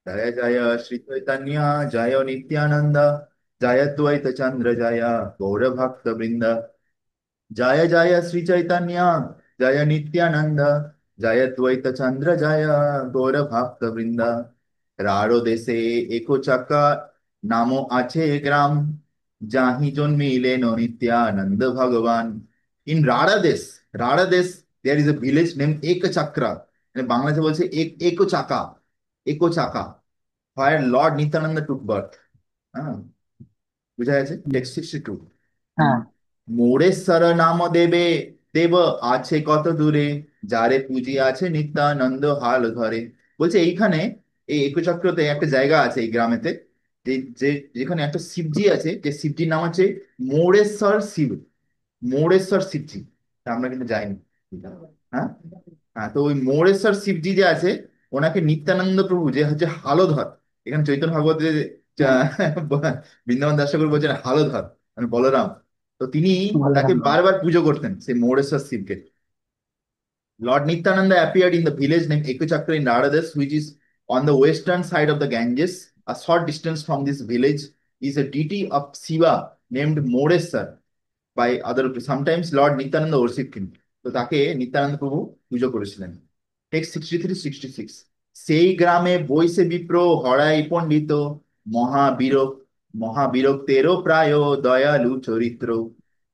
जय जय श्री चैतन्य, जय नित्यानंद, जय अद्वैत चंद्र, जय गौर भक्त वृंद। जय जय श्री चैतन्य, जय नित्यानंद, जय अद्वैत चंद्र, जय गौर भक्त वृंद। রারো দেশে একো চাকা নামো আছে গ্রাম, যাহি জন্মিলেন নিত্যানন্দ ভগবান। ইন রাড়া দেশ there is a village name Ekachakra, মানে বাংলাতে বলছে একো চাকা, একো চাকা, where Lord Nityananda took birth. হ্যাঁ, বুঝা গেছে? টেক্সট 62। হ্যাঁ। মোড়েশ্বর নাম দেবে, দেব আছে কত দূরে, যারে পুঁজি আছে নিত্যানন্দ হাল ধরে। বলছে এইখানে, এই একচক্রতে একটা জায়গা আছে এই গ্রামেতে, যে যে যেখানে একটা শিবজি আছে, যে শিবজির নাম হচ্ছে মোড়েশ্বর শিব, মোড়েশ্বর শিবজি। তা আমরা কিন্তু যাইনি। হ্যাঁ, হ্যাঁ, তো ওই মোড়েশ্বর শিবজি যে আছে, ওনাকে নিত্যানন্দ প্রভু যে হচ্ছে হালধর, এখানে চৈতন্য ভাগবতে হ্যাঁ, বৃন্দাবন দাস ঠাকুর বলছেন হালধর মানে বলরাম। তো তিনি তাকে বলরাম বাবা। বারবার পুজো করতেন সেই মোড়েশ্বর শিবকে। Lord Nityananda appeared in the village named Ekuchakra in Radhadas, which is on the western side of the Ganges. A short distance from this village is a deity of Shiva named Modesar by other, sometimes Lord Nityananda worshiped him. তো তাকে নিত্যানন্দ প্রভু পুজো করেছিলেন। Text 63-66। সেই গ্রামে বৈশে বিপ্র হরাই পণ্ডিত, মহাবীর মহাবীরক্তেরও প্রায় দয়ালু চরিত্র,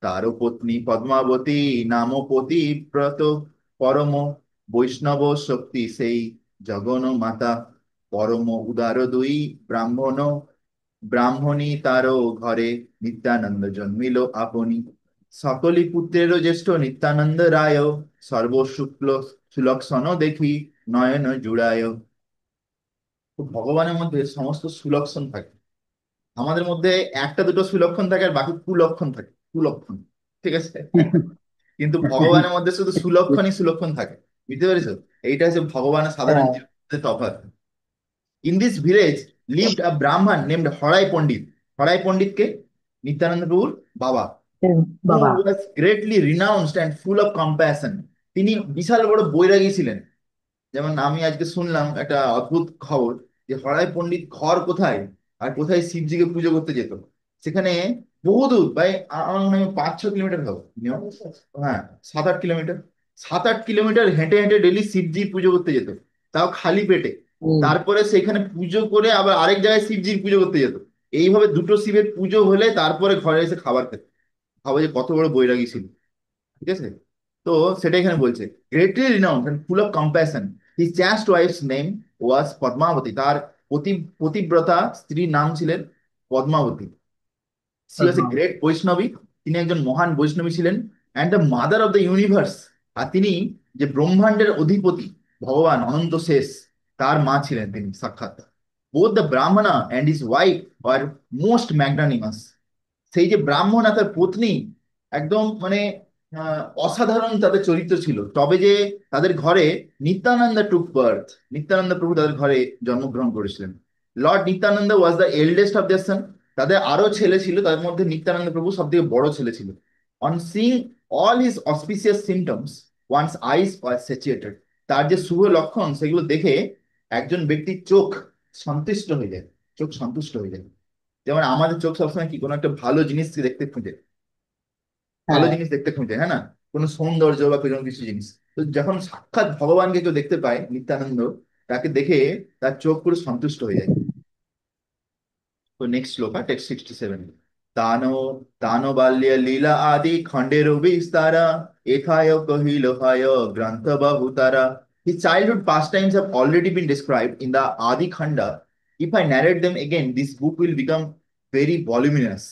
তারও পত্নী পদ্মাবতী নাম পতিব্রত, পরম বৈষ্ণব শক্তি সেই জগন মাতা, পরম উদার দুই ব্রাহ্মণ, ব্রাহ্মণী তারও ঘরে নিত্যানন্দ জন্মিল আপনি। সকলি পুত্রেরও জ্যেষ্ঠ নিত্যানন্দ রায়, সর্বশুক্ল সুলক্ষণ দেখি নয়ন জুড়ায়। তো ভগবানের মধ্যে সমস্ত সুলক্ষণ থাকে, আমাদের মধ্যে একটা দুটো সুলক্ষণ থাকে আর বাকি কুলক্ষণ থাকে, কুলক্ষণ। ঠিক আছে? কিন্তু ভগবানের মধ্যে শুধু সুলক্ষণই সুলক্ষণ থাকে। বুঝতে পেরেছো? এইটা হচ্ছে ভগবানের সাধারণ হ্যাঁ, জীবনের মধ্যে তফাৎ। In this village lived a Brahman named Harai Pandit. Harai Pandit কে নিত্যানন্দ প্রভুর বাবা, who বাবা। was greatly renounced and full of compassion. তিনি বিশাল বড় বৈরাগী ছিলেন। যেমন আমি আজকে শুনলাম একটা অদ্ভুত খবর, যে হরাই পণ্ডিত ঘর কোথায় আর কোথায় শিবজিকে পুজো করতে যেত, সেখানে বহুদূর, প্রায় আমার মনে হয় 5-6 কিলোমিটার হবে minimum। হ্যাঁ, 7-8 কিলোমিটার, 7-8 কিলোমিটার হেঁটে হেঁটে ডেলি শিবজি পুজো করতে যেত, তাও খালি পেটে। হুম। তারপরে সেখানে পুজো করে আবার আরেক জায়গায় শিবজির পুজো করতে যেত। এইভাবে দুটো শিবের পুজো হলে তারপরে ঘরে এসে খাবার খেত। ভাবো যে কত বড় বৈরাগী ছিল। ঠিক আছে? তো সেটা এখানে বলছে, greatly renowned and full of compassion, his chaste wife's name was Padmavati. তার পতিব্রতা স্ত্রীর নাম ছিলেন Padmavati. She was a Padmavati. Great Vaishnavi, তিনি একজন মহান বৈষ্ণবী ছিলেন। And the mother of the universe, আর তিনি যে ব্রহ্মাণ্ডের অধিপতি ভগবান অনন্ত শেষ, তার মা ছিলেন তিনি সাক্ষাৎ। Both the brahmana and his wife are most magnanimous. সেই যে ব্রাহ্মণ আর তার পত্নী একদম মানে অসাধারণ তাদের চরিত্র ছিল। তবে যে তাদের ঘরে নিত্যানন্দ টুক বার্থ, নিত্যানন্দ প্রভু তাদের ঘরে জন্মগ্রহণ করেছিলেন। Lord Nityananda was the eldest of their son. তাদের আরো ছেলে ছিল, তাদের মধ্যে নিত্যানন্দ প্রভু সব থেকে বড় ছেলে ছিল। On seeing all his auspicious symptoms, once eyes was satiated. তার যে শুভ লক্ষণ সেগুলো দেখে একজন ব্যক্তির চোখ সন্তুষ্ট হয়ে যায়, চোখ সন্তুষ্ট হয়ে যায়। যেমন আমাদের চোখ সবসময় কি কোনো একটা ভালো জিনিস দেখতে খুঁজে, ভালো হ্যাঁ। জিনিস দেখতে খুঁজে, হ্যাঁ না? কোনো সৌন্দর্য বা কোনো কিছু জিনিস। তো যখন সাক্ষাৎ ভগবানকে কেউ দেখতে পায় নিত্যানন্দ, তাকে দেখে তার চোখ পুরো সন্তুষ্ট হয়ে যায়। তো নেক্সট শ্লোক, টেক্সট 67। তানো তানো বাল্য লীলা আদি খণ্ডের বিস্তারা, এথায় কহিল হয় গ্রন্থ বহুতারা। His childhood pastimes have already been described in the Adi Khanda. If I narrate them again, this book will become very voluminous.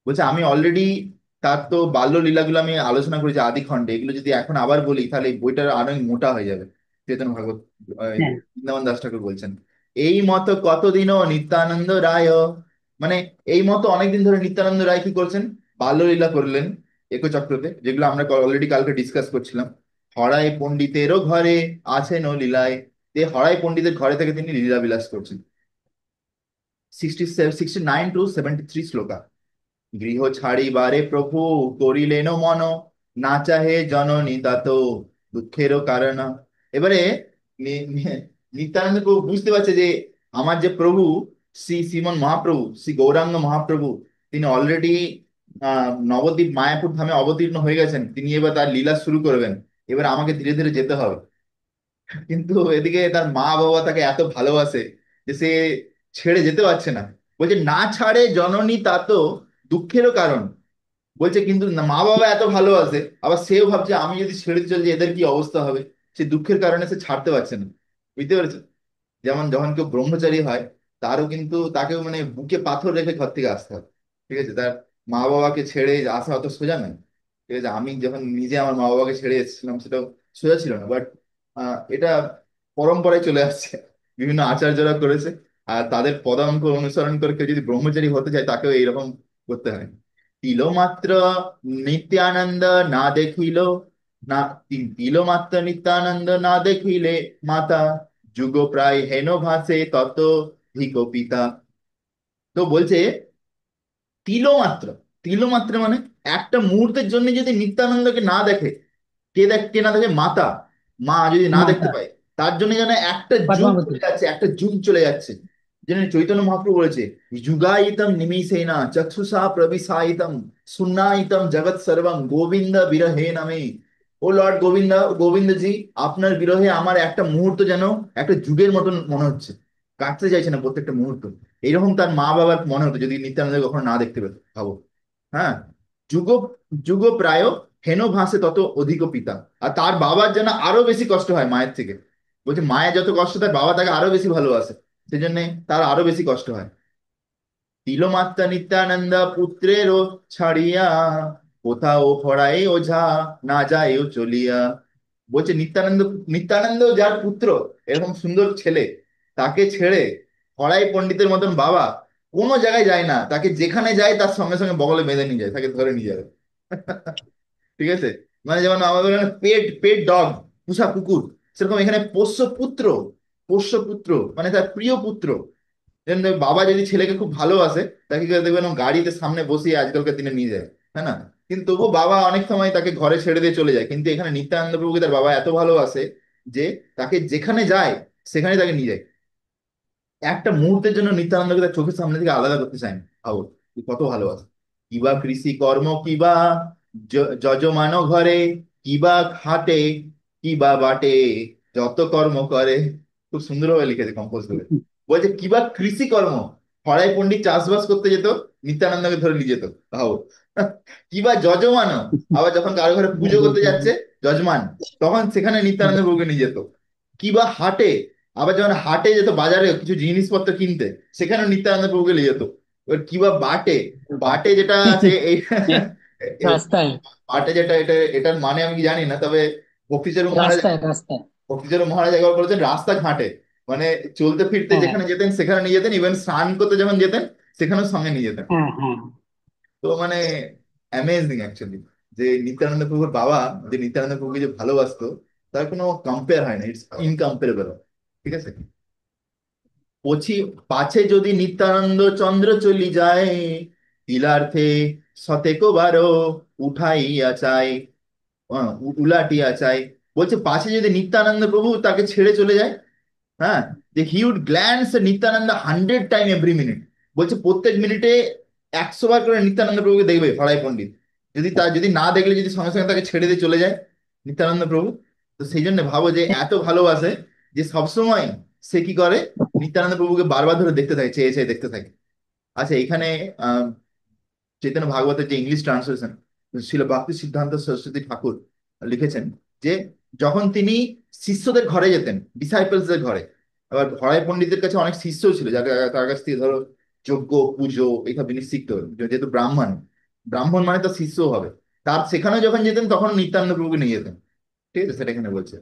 বলছে আমি অলরেডি তার তো বাল্য লীলাগুলো আমি আলোচনা করেছি আদি খণ্ডে, এগুলো যদি এখন আবার বলি তাহলে এই বইটা আরো মোটা হয়ে যাবে। চেতন ভাগবত হ্যাঁ। বৃন্দাবন দাস ঠাকুর বলছেন, এই মতো কতদিনও নিত্যানন্দ রায়, মানে এই মতো অনেকদিন ধরে নিত্যানন্দ রায় কি করছেন, বাল্যলীলা করলেন একচক্রতে, যেগুলো আমরা অলরেডি কালকে ডিসকাস করছিলাম। হরাই পণ্ডিতেরও ঘরে আছেন ও লীলায়, হরাই পণ্ডিতের ঘরে থেকে তিনি লীলা বিলাস করছেন। 69-73 শ্লোকা। গৃহ ছাড়িবারে প্রভু করিলেন মন, না চাহে জননী তাত দুঃখেরও কারণ। এবারে নিত্যানন্দ প্রভু বুঝতে পারছে যে আমার যে প্রভু শ্রী শ্রীমন মহাপ্রভু, শ্রী গৌরাঙ্গ মহাপ্রভু, তিনি অলরেডি নবদ্বীপ মায়াপুর ধামে অবতীর্ণ হয়ে গেছেন, তিনি এবার তার লীলা শুরু করবেন। এবার আমাকে ধীরে ধীরে যেতে হবে। কিন্তু এদিকে তার মা বাবা তাকে এত ভালোবাসে যে সে ছেড়ে যেতে পারছে না। বলছে না ছাড়ে জননী তা তো দুঃখেরও কারণ। বলছে কিন্তু মা বাবা এত ভালোবাসে, আবার সেও ভাবছে আমি যদি ছেড়ে চলে যাই এদের কি অবস্থা হবে। সে দুঃখের কারণে সে ছাড়তে পারছে না। বুঝতে পেরেছো? যেমন যখন কেউ ব্রহ্মচারী হয়, তারও কিন্তু তাকেও মানে বুকে পাথর রেখে ঘর থেকে আসতে হবে। ঠিক আছে, তার মা বাবাকে ছেড়ে আসা অত সোজা নয়। ঠিক আছে, আমি যখন নিজে আমার মা বাবাকে ছেড়ে এসেছিলাম সেটাও সোজা ছিল না, বাট এটা পরম্পরায় চলে আসছে, বিভিন্ন আচার্যরা করেছে। আর তাদের পদাঙ্ক অনুসরণ করে কেউ যদি ব্রহ্মচারী হতে চায় তাকেও এইরকম করতে হয়। তিল মাত্র নিত্যানন্দ না দেখিল, না তিল মাত্র নিত্যানন্দ না দেখিলে মাতা, যুগ প্রায় হেন ভাসে তত ধিক পিতা। তো বলছে তিলমাত্র, তিলমাত্র মানে একটা মুহূর্তের জন্য যদি নিত্যানন্দকে না দেখে, কে না দেখে? মাতা, মা যদি না দেখতে মাতা পায়, তার জন্য যেন একটা যুগ পদ্মাবতী। চলে যাচ্ছে, একটা যুগ চলে যাচ্ছে। যেন চৈতন্য মহাপ্রভু বলেছে, যুগায়িতম নিমিষেনা চক্ষুষা প্রবিশায়িতম সুন্নায়িতম জগৎ সর্বং গোবিন্দ বিরহে নামে। ও লর্ড গোবিন্দ, গোবিন্দজি, আপনার বিরহে আমার একটা মুহূর্ত যেন একটা যুগের মতন মনে হচ্ছে, কাটতে চাইছে না প্রত্যেকটা মুহূর্ত। এইরকম তার মা বাবার মনে হতো যদি নিত্যানন্দ কখনো না দেখতে পেত, ভাবো। হ্যাঁ, যুগ যুগ প্রায় হেন ভাসে তত অধিক পিতা। আর তার বাবার যেন আরো বেশি কষ্ট হয় মায়ের থেকে। বলছে মায়ের যত কষ্ট তার বাবা তাকে আরো বেশি ভালোবাসে, সেজন্য তার আরো বেশি কষ্ট হয়। তিলমাত্র নিত্যানন্দ পুত্রেরও ছাড়িয়া, কোথাও ফড়াই ওঝা না যায় ও চলিয়া। বলছে নিত্যানন্দ, নিত্যানন্দ যার পুত্র, এরকম সুন্দর ছেলে, তাকে ছেড়ে ফড়াই পণ্ডিতের মতন বাবা কোনো জায়গায় যায় না, তাকে যেখানে যায় তার সঙ্গে সঙ্গে বগলে বেঁধে নিয়ে যায়, তাকে ধরে নিয়ে যাবে। ঠিক আছে, মানে যেমন আমাদের পেট পেট ডগ, পুষা কুকুর, সেরকম এখানে পোষ্য পুত্র। পোষ্য পুত্র মানে তার প্রিয় পুত্র। যেন বাবা যদি ছেলেকে খুব ভালোবাসে, তাকে কি করে দেখবেন ও গাড়িতে সামনে বসিয়ে আজকালকার দিনে নিয়ে যায়, তাই না? কিন্তু তবুও বাবা অনেক সময় তাকে ঘরে ছেড়ে দিয়ে চলে যায়, কিন্তু এখানে নিত্যানন্দ প্রভুকে তার বাবা এত ভালোবাসে যে তাকে যেখানে যায় সেখানে তাকে নিয়ে যায়। একটা মুহূর্তের জন্য নিত্যানন্দকে তার চোখের সামনে থেকে আলাদা করতে চায় না। ভাবো কি কত ভালোবাসে। কিবা কৃষি কর্ম, কিবা যজমান ঘরে, কিবা খাটে, কিবা বাটে, যত কর্ম করে। খুব সুন্দরভাবে লিখেছে কম্পোজ করে। বলছে কিবা কৃষি কর্ম, হরাই পণ্ডিত চাষবাস করতে যেত, নিত্যানন্দকে ধরে নিয়ে যেত। ভাবো। কিবা যজমান, আবার যখন কারো ঘরে পুজো করতে যাচ্ছে যজমান, তখন সেখানে নিত্যানন্দ প্রভুকে নিয়ে যেত। কিবা হাটে, আবার যখন হাটে যেত বাজারে কিছু জিনিসপত্র কিনতে, সেখানে নিত্যানন্দ প্রভুকে নিয়ে যেত। এবার কিবা বাটে, বাটে যেটা আছে এই রাস্তায়, বাটে যেটা, এটার মানে আমি জানি না, তবে ভক্তিচরণ মহারাজ, রাস্তায়, রাস্তায়। ভক্তিচরণ মহারাজ একবার বলেছেন রাস্তা ঘাটে, মানে চলতে ফিরতে হ্যাঁ, যেখানে যেতেন সেখানে নিয়ে যেতেন, ইভেন স্নান করতে যখন যেতেন সেখানেও সঙ্গে নিয়ে যেতেন। হ্যাঁ, হ্যাঁ। তো মানে অ্যামেজিং অ্যাকচুয়ালি, যে নিত্যানন্দ প্রভুর বাবা যে নিত্যানন্দ প্রভুকে যে ভালোবাসতো, তার কোনো কম্পেয়ার হয় না, ইটস ইনকম্পারেবল। ঠিক আছে, পছি পাছে যদি নিত্যানন্দ চন্দ্র চলি যায়, তিলার্থে শতেকো বারো উঠাইয়া চাই, উলাটিয়া চাই। বলছে পাছে যদি নিত্যানন্দ প্রভু তাকে ছেড়ে চলে যায়, হ্যাঁ, যে he would glance Nityananda 100 time every minute. বলছে প্রত্যেক মিনিটে 100 বার করে নিত্যানন্দ প্রভুকে দেখবে ফড়াই পণ্ডিত। যদি না দেখলে যদি সঙ্গে সঙ্গে তাকে ছেড়ে দিয়ে চলে যায় নিত্যানন্দ প্রভু। তো সেই জন্য ভাবো যে এত ভালোবাসে যে সবসময় সে কি করে, নিত্যানন্দ প্রভুকে বারবার ধরে দেখতে থাকে, চেয়ে চেয়ে দেখতে থাকে। আচ্ছা, এখানে আহ চৈতন্য ভাগবতের যে ইংলিশ ট্রান্সলেশন ছিল ভক্তি সিদ্ধান্ত সরস্বতী ঠাকুর লিখেছেন, যে যখন তিনি শিষ্যদের ঘরে যেতেন, ডিসাইপলসদের ঘরে, আবার হরাই পণ্ডিতের কাছে অনেক শিষ্য ছিল যাদের তার কাছ থেকে ধরো যজ্ঞ পুজো এইসব জিনিস শিখতে হবে, যেহেতু ব্রাহ্মণ, ব্রাহ্মণ মানে তো শিষ্য হবে। তার সেখানে যখন যেতেন তখন নিত্যানন্দ প্রভুকে নিয়ে যেতেন। ঠিক আছে, সেটা এখানে বলছে।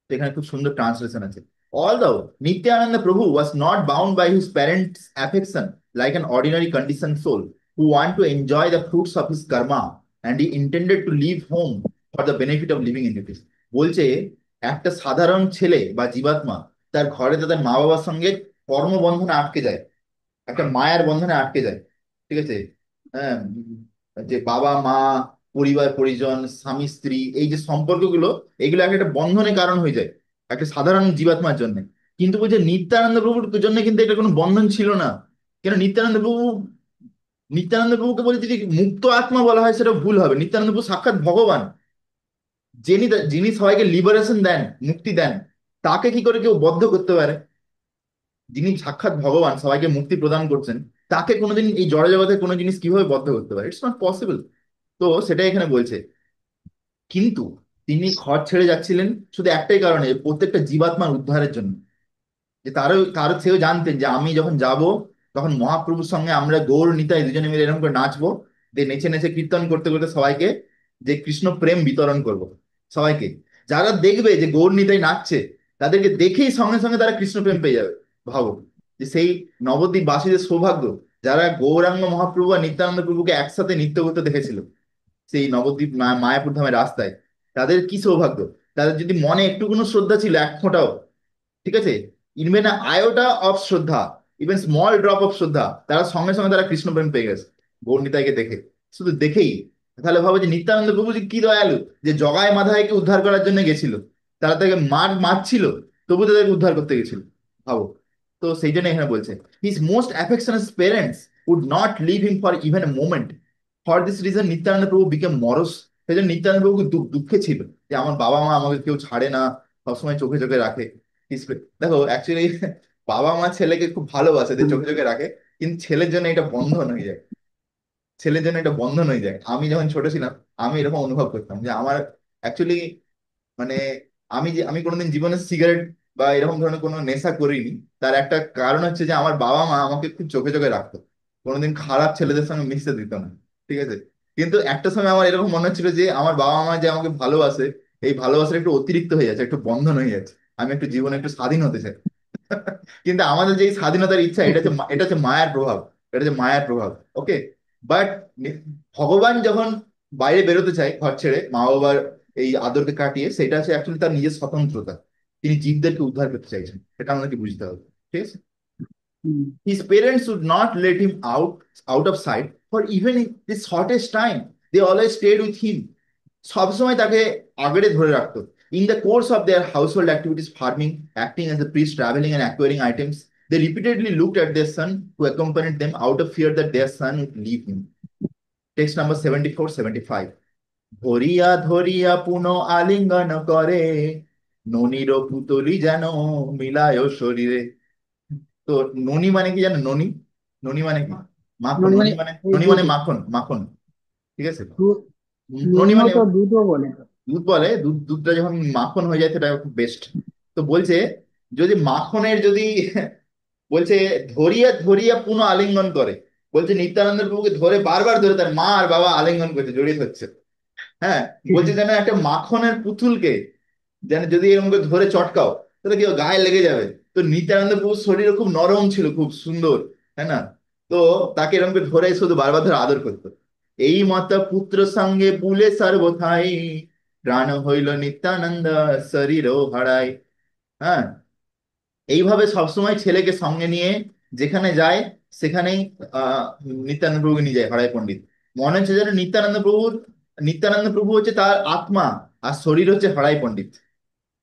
তো এখানে খুব সুন্দর ট্রান্সলেশন আছে। Although Nityananda Prabhu was not bound by his parents' affection like an ordinary conditioned soul who want to enjoy the fruits of his karma, and he intended to leave home for the benefit of living entities. বলছে একটা সাধারণ ছেলে বা জীবাত্মা তার ঘরে তাদের মা বাবার সঙ্গে কর্মবন্ধনে আটকে যায়, একটা মায়ার বন্ধনে আটকে যায়। ঠিক আছে, হ্যাঁ, যে বাবা মা, পরিবার পরিজন, স্বামী স্ত্রী, এই যে সম্পর্কগুলো, এগুলো একটা একটা বন্ধনের কারণ হয়ে যায় একটা সাধারণ জীবাত্মার জন্য। কিন্তু বলছে নিত্যানন্দ প্রভুর জন্য কিন্তু এটা কোনো বন্ধন ছিল না। কেন নিত্যানন্দ প্রভুকে বলে যদি মুক্ত আত্মা বলা হয় সেটা ভুল হবে। নিত্যানন্দ প্রভু সাক্ষাৎ ভগবান, যিনি যিনি সবাইকে লিবারেশন দেন, মুক্তি দেন, তাকে কি করে কেউ বদ্ধ করতে পারে? যিনি সাক্ষাৎ ভগবান সবাইকে মুক্তি প্রদান করছেন, তাকে কোনোদিন এই জড় জগতে কোনো জিনিস কিভাবে বদ্ধ করতে পারে? It's not possible. তো সেটাই এখানে বলছে। কিন্তু তিনি ঘর ছেড়ে যাচ্ছিলেন শুধু একটাই কারণে, প্রত্যেকটা জীবাত্মার উদ্ধারের জন্য। যে তারও তারও সেও জানতেন যে আমি যখন যাব, তখন মহাপ্রভুর সঙ্গে আমরা গৌর নিতাই দুজনে মিলে এরকম করে নাচবো, দিয়ে নেচে নেচে কীর্তন করতে করতে সবাইকে যে কৃষ্ণ প্রেম বিতরণ করব সবাইকে। যারা দেখবে যে গৌর নিতাই নাচছে, তাদেরকে দেখেই সঙ্গে সঙ্গে তারা কৃষ্ণ প্রেম পেয়ে যাবে। ভাবো যে সেই নবদ্বীপ বাসীদের সৌভাগ্য, যারা গৌরাঙ্গ মহাপ্রভু আর নিত্যানন্দ প্রভুকে একসাথে নৃত্য করতে দেখেছিল সেই নবদ্বীপ মায়াপুর ধামের রাস্তায়, তাদের কি সৌভাগ্য। তাদের যদি মনে একটু কোনো শ্রদ্ধা ছিল, এক ফোঁটাও, ঠিক আছে, ইভেন আয়োটা অফ শ্রদ্ধা, ইভেন স্মল ড্রপ অফ শ্রদ্ধা, তারা সঙ্গে সঙ্গে তারা কৃষ্ণ প্রেম পেয়ে গেছে গৌরনিতাইকে দেখে, শুধু দেখেই। তাহলে ভাবো যে নিত্যানন্দ প্রভু যে কি দয়ালু, যে জগায় মাধায়কে উদ্ধার করার জন্য গেছিল, তারা তাকে মারছিল, তবু তাদেরকে উদ্ধার করতে গেছিল। ভাবো। তো সেই জন্য এখানে বলছে his most affectionate parents would not leave him for even a moment. For this reason Nityananda Prabhu became মরস। সেই জন্য নিত্যানন্দ প্রভু দুঃখে ছিল যে আমার বাবা মা আমাকে কেউ ছাড়ে না, সবসময় চোখে চোখে রাখে। দেখো অ্যাকচুয়ালি বাবা মা ছেলেকে খুব ভালোবাসে, যে চোখে চোখে রাখে, কিন্তু ছেলের জন্য এটা বন্ধন হয়ে যায়। ছেলের জন্য এটা বন্ধন হয়ে যায়। আমি যখন ছোট ছিলাম, আমি এরকম অনুভব করতাম যে আমার অ্যাকচুয়ালি মানে আমি কোনোদিন জীবনে সিগারেট বা এরকম ধরনের কোনো নেশা করিনি। তার একটা কারণ হচ্ছে যে আমার বাবা মা আমাকে খুব চোখে চোখে রাখতো, কোনোদিন খারাপ ছেলেদের সঙ্গে মিশতে দিত না। ঠিক আছে। কিন্তু একটা সময় আমার এরকম মনে হচ্ছিল যে আমার বাবা মা যে আমাকে ভালোবাসে, এই ভালোবাসাটা একটু অতিরিক্ত হয়ে যাচ্ছে, একটু বন্ধন হয়ে যাচ্ছে। আমি একটু জীবনে একটু স্বাধীন হতে চাই। কিন্তু আমাদের যে এই স্বাধীনতার ইচ্ছা, এটা হচ্ছে মায়ার প্রভাব। এটা হচ্ছে মায়ার প্রভাব। ওকে। বাট ভগবান যখন বাইরে বেরোতে চায় ঘর ছেড়ে মা বাবার এই আদরকে কাটিয়ে, সেটা হচ্ছে অ্যাকচুয়ালি তার নিজের স্বতন্ত্রতা। তিনি জীবদেরকে উদ্ধার করতে চাইছেন, এটা আমাদেরকে বুঝতে হবে। ঠিক আছে। হুম। His parents would not let him out of sight for even in the shortest time. They always stayed with him. সবসময় তাকে আগড়ে ধরে রাখতো। In the course of their household activities, farming, acting as a priest, traveling and acquiring items, they repeatedly looked at their son who accompanied them out of fear that their son would leave him. Text number 74, 75. ধরিয়া ধরিয়া পুনঃ আলিঙ্গন করে, ননির পুতলি যেন মিলায় শরীরে। তো ননি মানে কি জানো? ননি, ননি মানে কি? মাখন। ননি ননি মানে মানে, এই ননি মানে দুধ। মাখন, মাখন। ঠিক আছে। ননি ননিও মানে তো দুধও বলে তো। দুধ বলে। দুধটা যখন মাখন হয়ে যায় সেটা খুব বেস্ট। তো বলছে যদি মাখনের যদি বলছে ধরিয়া ধরিয়া পুনঃ আলিঙ্গন করে, বলছে নিত্যানন্দের প্রভুকে ধরে বারবার ধরে তার মা আর বাবা আলিঙ্গন করছে, জড়িয়ে ধরছে। হ্যাঁ। বলছে যেন একটা মাখনের পুতুলকে যেন যদি এরকম করে ধরে চটকাও, তাহলে কি ও গায়ে লেগে যাবে। তো নিত্যানন্দ প্রভুর শরীর খুব নরম ছিল, খুব সুন্দর, তাই না? তো তাকে এরকম করে ধরে শুধু বারবার ধরে আদর করতো। এই মাতা পুত্র সঙ্গে বুলে সর্বথাই, প্রাণ হইল নিত্যানন্দ শরীরও হারাই। হ্যাঁ। এইভাবে সবসময় ছেলেকে সঙ্গে নিয়ে যেখানে যায় সেখানেই আহ নিত্যানন্দ প্রভুকে নিয়ে যায় হরাই পণ্ডিত। মনে হচ্ছে যেন নিত্যানন্দ প্রভু হচ্ছে তার আত্মা, আর শরীর হচ্ছে হরাই পণ্ডিত।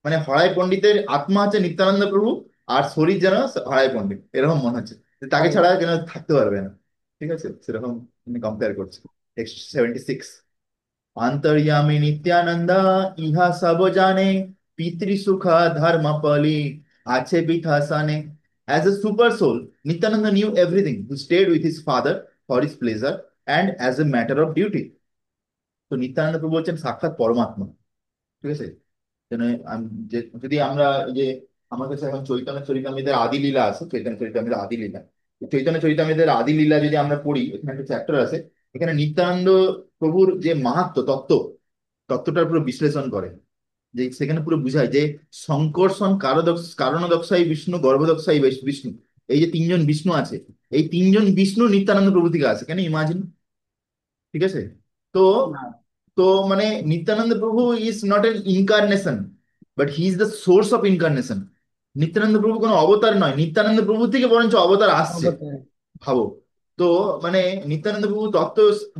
মানে হরাই পণ্ডিতের আত্মা হচ্ছে নিত্যানন্দ প্রভু, আর শরীর যেন হরাই পণ্ডিত, এরকম মনে হচ্ছে যে তাকে ছাড়া যেন থাকতে পারবে না। ঠিক আছে, সেরকম তিনি কম্পেয়ার করছে। 76। अंतर्यामी नित्यानंद इहा सब जाने, पितृसुख धर्म पली आछे बिठासाने। As a super soul, Nityananda knew everything. He stayed with his father for his pleasure and as a matter of duty. তো নিত্যানন্দ প্রভু হচ্ছেন সাক্ষাৎ পরমাত্মা। ঠিক আছে। যেন যদি আমরা এই যে আমার কাছে এখন চৈতন্য চরিতামৃতের আদি লীলা আছে, চৈতন্য চরিতামৃতের আদি লীলা, চৈতন্য চরিতামৃতের আদি লীলা যদি আমরা পড়ি, এখানে একটা চ্যাপ্টার আছে। এখানে নিত্যানন্দ প্রভুর যে মাহাত্ম্য তত্ত্বটার পুরো বিশ্লেষণ করে। যে সেখানে পুরো বুঝায় যে সংকর্ষণ কারণদক্ষাই বিষ্ণু, গর্ভদক্ষাই বিষ্ণু, এই যে তিনজন বিষ্ণু আছে, এই তিনজন বিষ্ণু নিত্যানন্দ প্রভু থেকে আছে। কেন ইমাজিন। ঠিক আছে। তো না, তো মানে Nityananda Prabhu is not an incarnation, but he is the source of incarnation. Nityananda Prabhu কোনো অবতার নয়, নিত্যানন্দ প্রভু থেকে বরঞ্চ অবতার আসছে। অবশ্যই। ভাবো। তো মানে নিত্যানন্দ প্রভু তত্ত্ব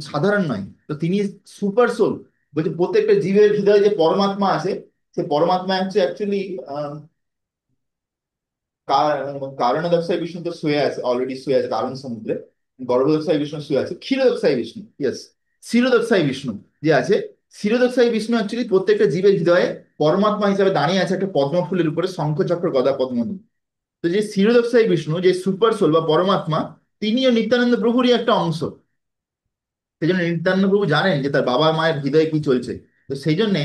সাধারণ নয়, তো তিনি সুপার সোল। বলছে প্রত্যেকটা জীবের হৃদয়ে যে পরমাত্মা আছে, সে পরমাত্মা হচ্ছে অ্যাকচুয়ালি কারণদক্ষায় বিষ্ণু তো শুয়ে আছে, অলরেডি শুয়ে আছে কারণ সমুদ্রে। গর্ভদক্ষায় বিষ্ণু শুয়ে আছে, ক্ষীরদক্ষায় বিষ্ণু, ইয়েস, ক্ষীরদক্ষায় বিষ্ণু যে আছে, ক্ষীরদক্ষায় বিষ্ণু অ্যাকচুয়ালি প্রত্যেকটা জীবের হৃদয়ে পরমাত্মা হিসাবে দাঁড়িয়ে আছে একটা পদ্ম ফুলের উপরে, শঙ্খ চক্র গদা পদ্ম নিয়ে। তো যে ক্ষীরদক্ষায় বিষ্ণু, যে সুপার সোল বা পরমাত্মা, তিনিও নিত্যানন্দ প্রভুরই একটা অংশ। সেই জন্য নিত্যানন্দ প্রভু জানেন যে তার বাবা মায়ের হৃদয়ে কি চলছে। তো সেই জন্যে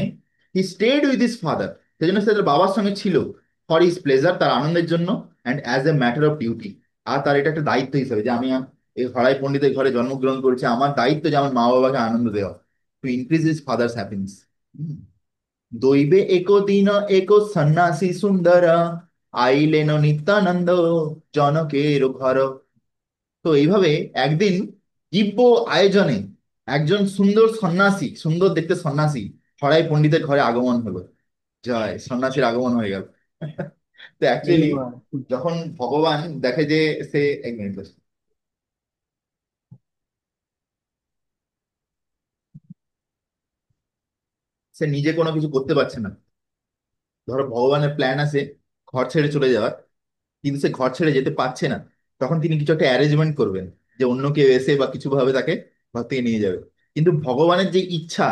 he stayed with his father, সেই জন্য সে তার বাবার সঙ্গে ছিল, ফর হিজ প্লেজার, তার আনন্দের জন্য, and as a matter of duty. আর তার এটা একটা দায়িত্ব হিসেবে যে আমি এই হরাই পণ্ডিতের ঘরে জন্মগ্রহণ করেছি, আমার দায়িত্ব যে আমার মা বাবাকে আনন্দ দেওয়া, to increase his father's happiness. দৈবে একো দিন একো সন্ন্যাসী সুন্দর, আইলেন নিত্যানন্দ জনকের ঘর। তো এইভাবে একদিন দিব্য আয়োজনে একজন সুন্দর সন্ন্যাসী, সুন্দর দেখতে সন্ন্যাসী হরাই পণ্ডিতের ঘরে আগমন হলো। জয়, সন্ন্যাসীর আগমন হয়ে গেল। তো অ্যাকচুয়ালি এবার যখন ভগবান দেখে যে সে, এক মিনিট বস। সে নিজে কোনো কিছু করতে পারছে না, ধরো ভগবানের প্ল্যান আছে ঘর ছেড়ে চলে যাওয়ার, কিন্তু সে ঘর ছেড়ে যেতে পারছে না, তখন তিনি কিছু একটা অ্যারেঞ্জমেন্ট করবেন যে অন্য কেউ এসে বা কিছু ভাবে তাকে ঘর থেকে নিয়ে যাবে। কিন্তু ভগবানের যে ইচ্ছা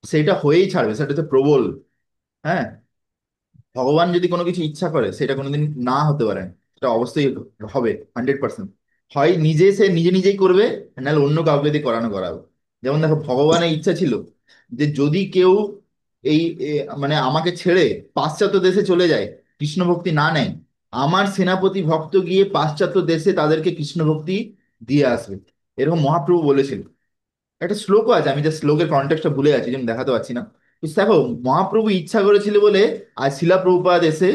সেটা হয়েই ছাড়বে, সেটা হচ্ছে প্রবল। হ্যাঁ, ভগবান যদি কোনো কিছু ইচ্ছা করে সেটা কোনোদিন না হতে পারে না। সেটা অবশ্যই হবে 100%। হয় নিজে সে নিজে নিজেই করবে, নাহলে অন্য কাউকে দিয়ে করানো করাবে। যেমন দেখো, ভগবানের ইচ্ছা ছিল যে যদি কেউ এই মানে আমাকে ছেড়ে পাশ্চাত্য দেশে চলে যায়, কৃষ্ণ ভক্তি না নেয়, আমার সেনাপতি ভক্ত গিয়ে পাশ্চাত্য দেশে তাদেরকে কৃষ্ণ ভক্তি দিয়ে আসবে, এরকম মহাপ্রভু বলেছিল। একটা শ্লোকও আছে, আমি যে শ্লোকের কনটেক্সটটা ভুলে যাচ্ছি, যেমন দেখাতে পারছি না। তো দেখো, মহাপ্রভু ইচ্ছা করেছিল বলে আজ শিলা প্রভুপাদ এসে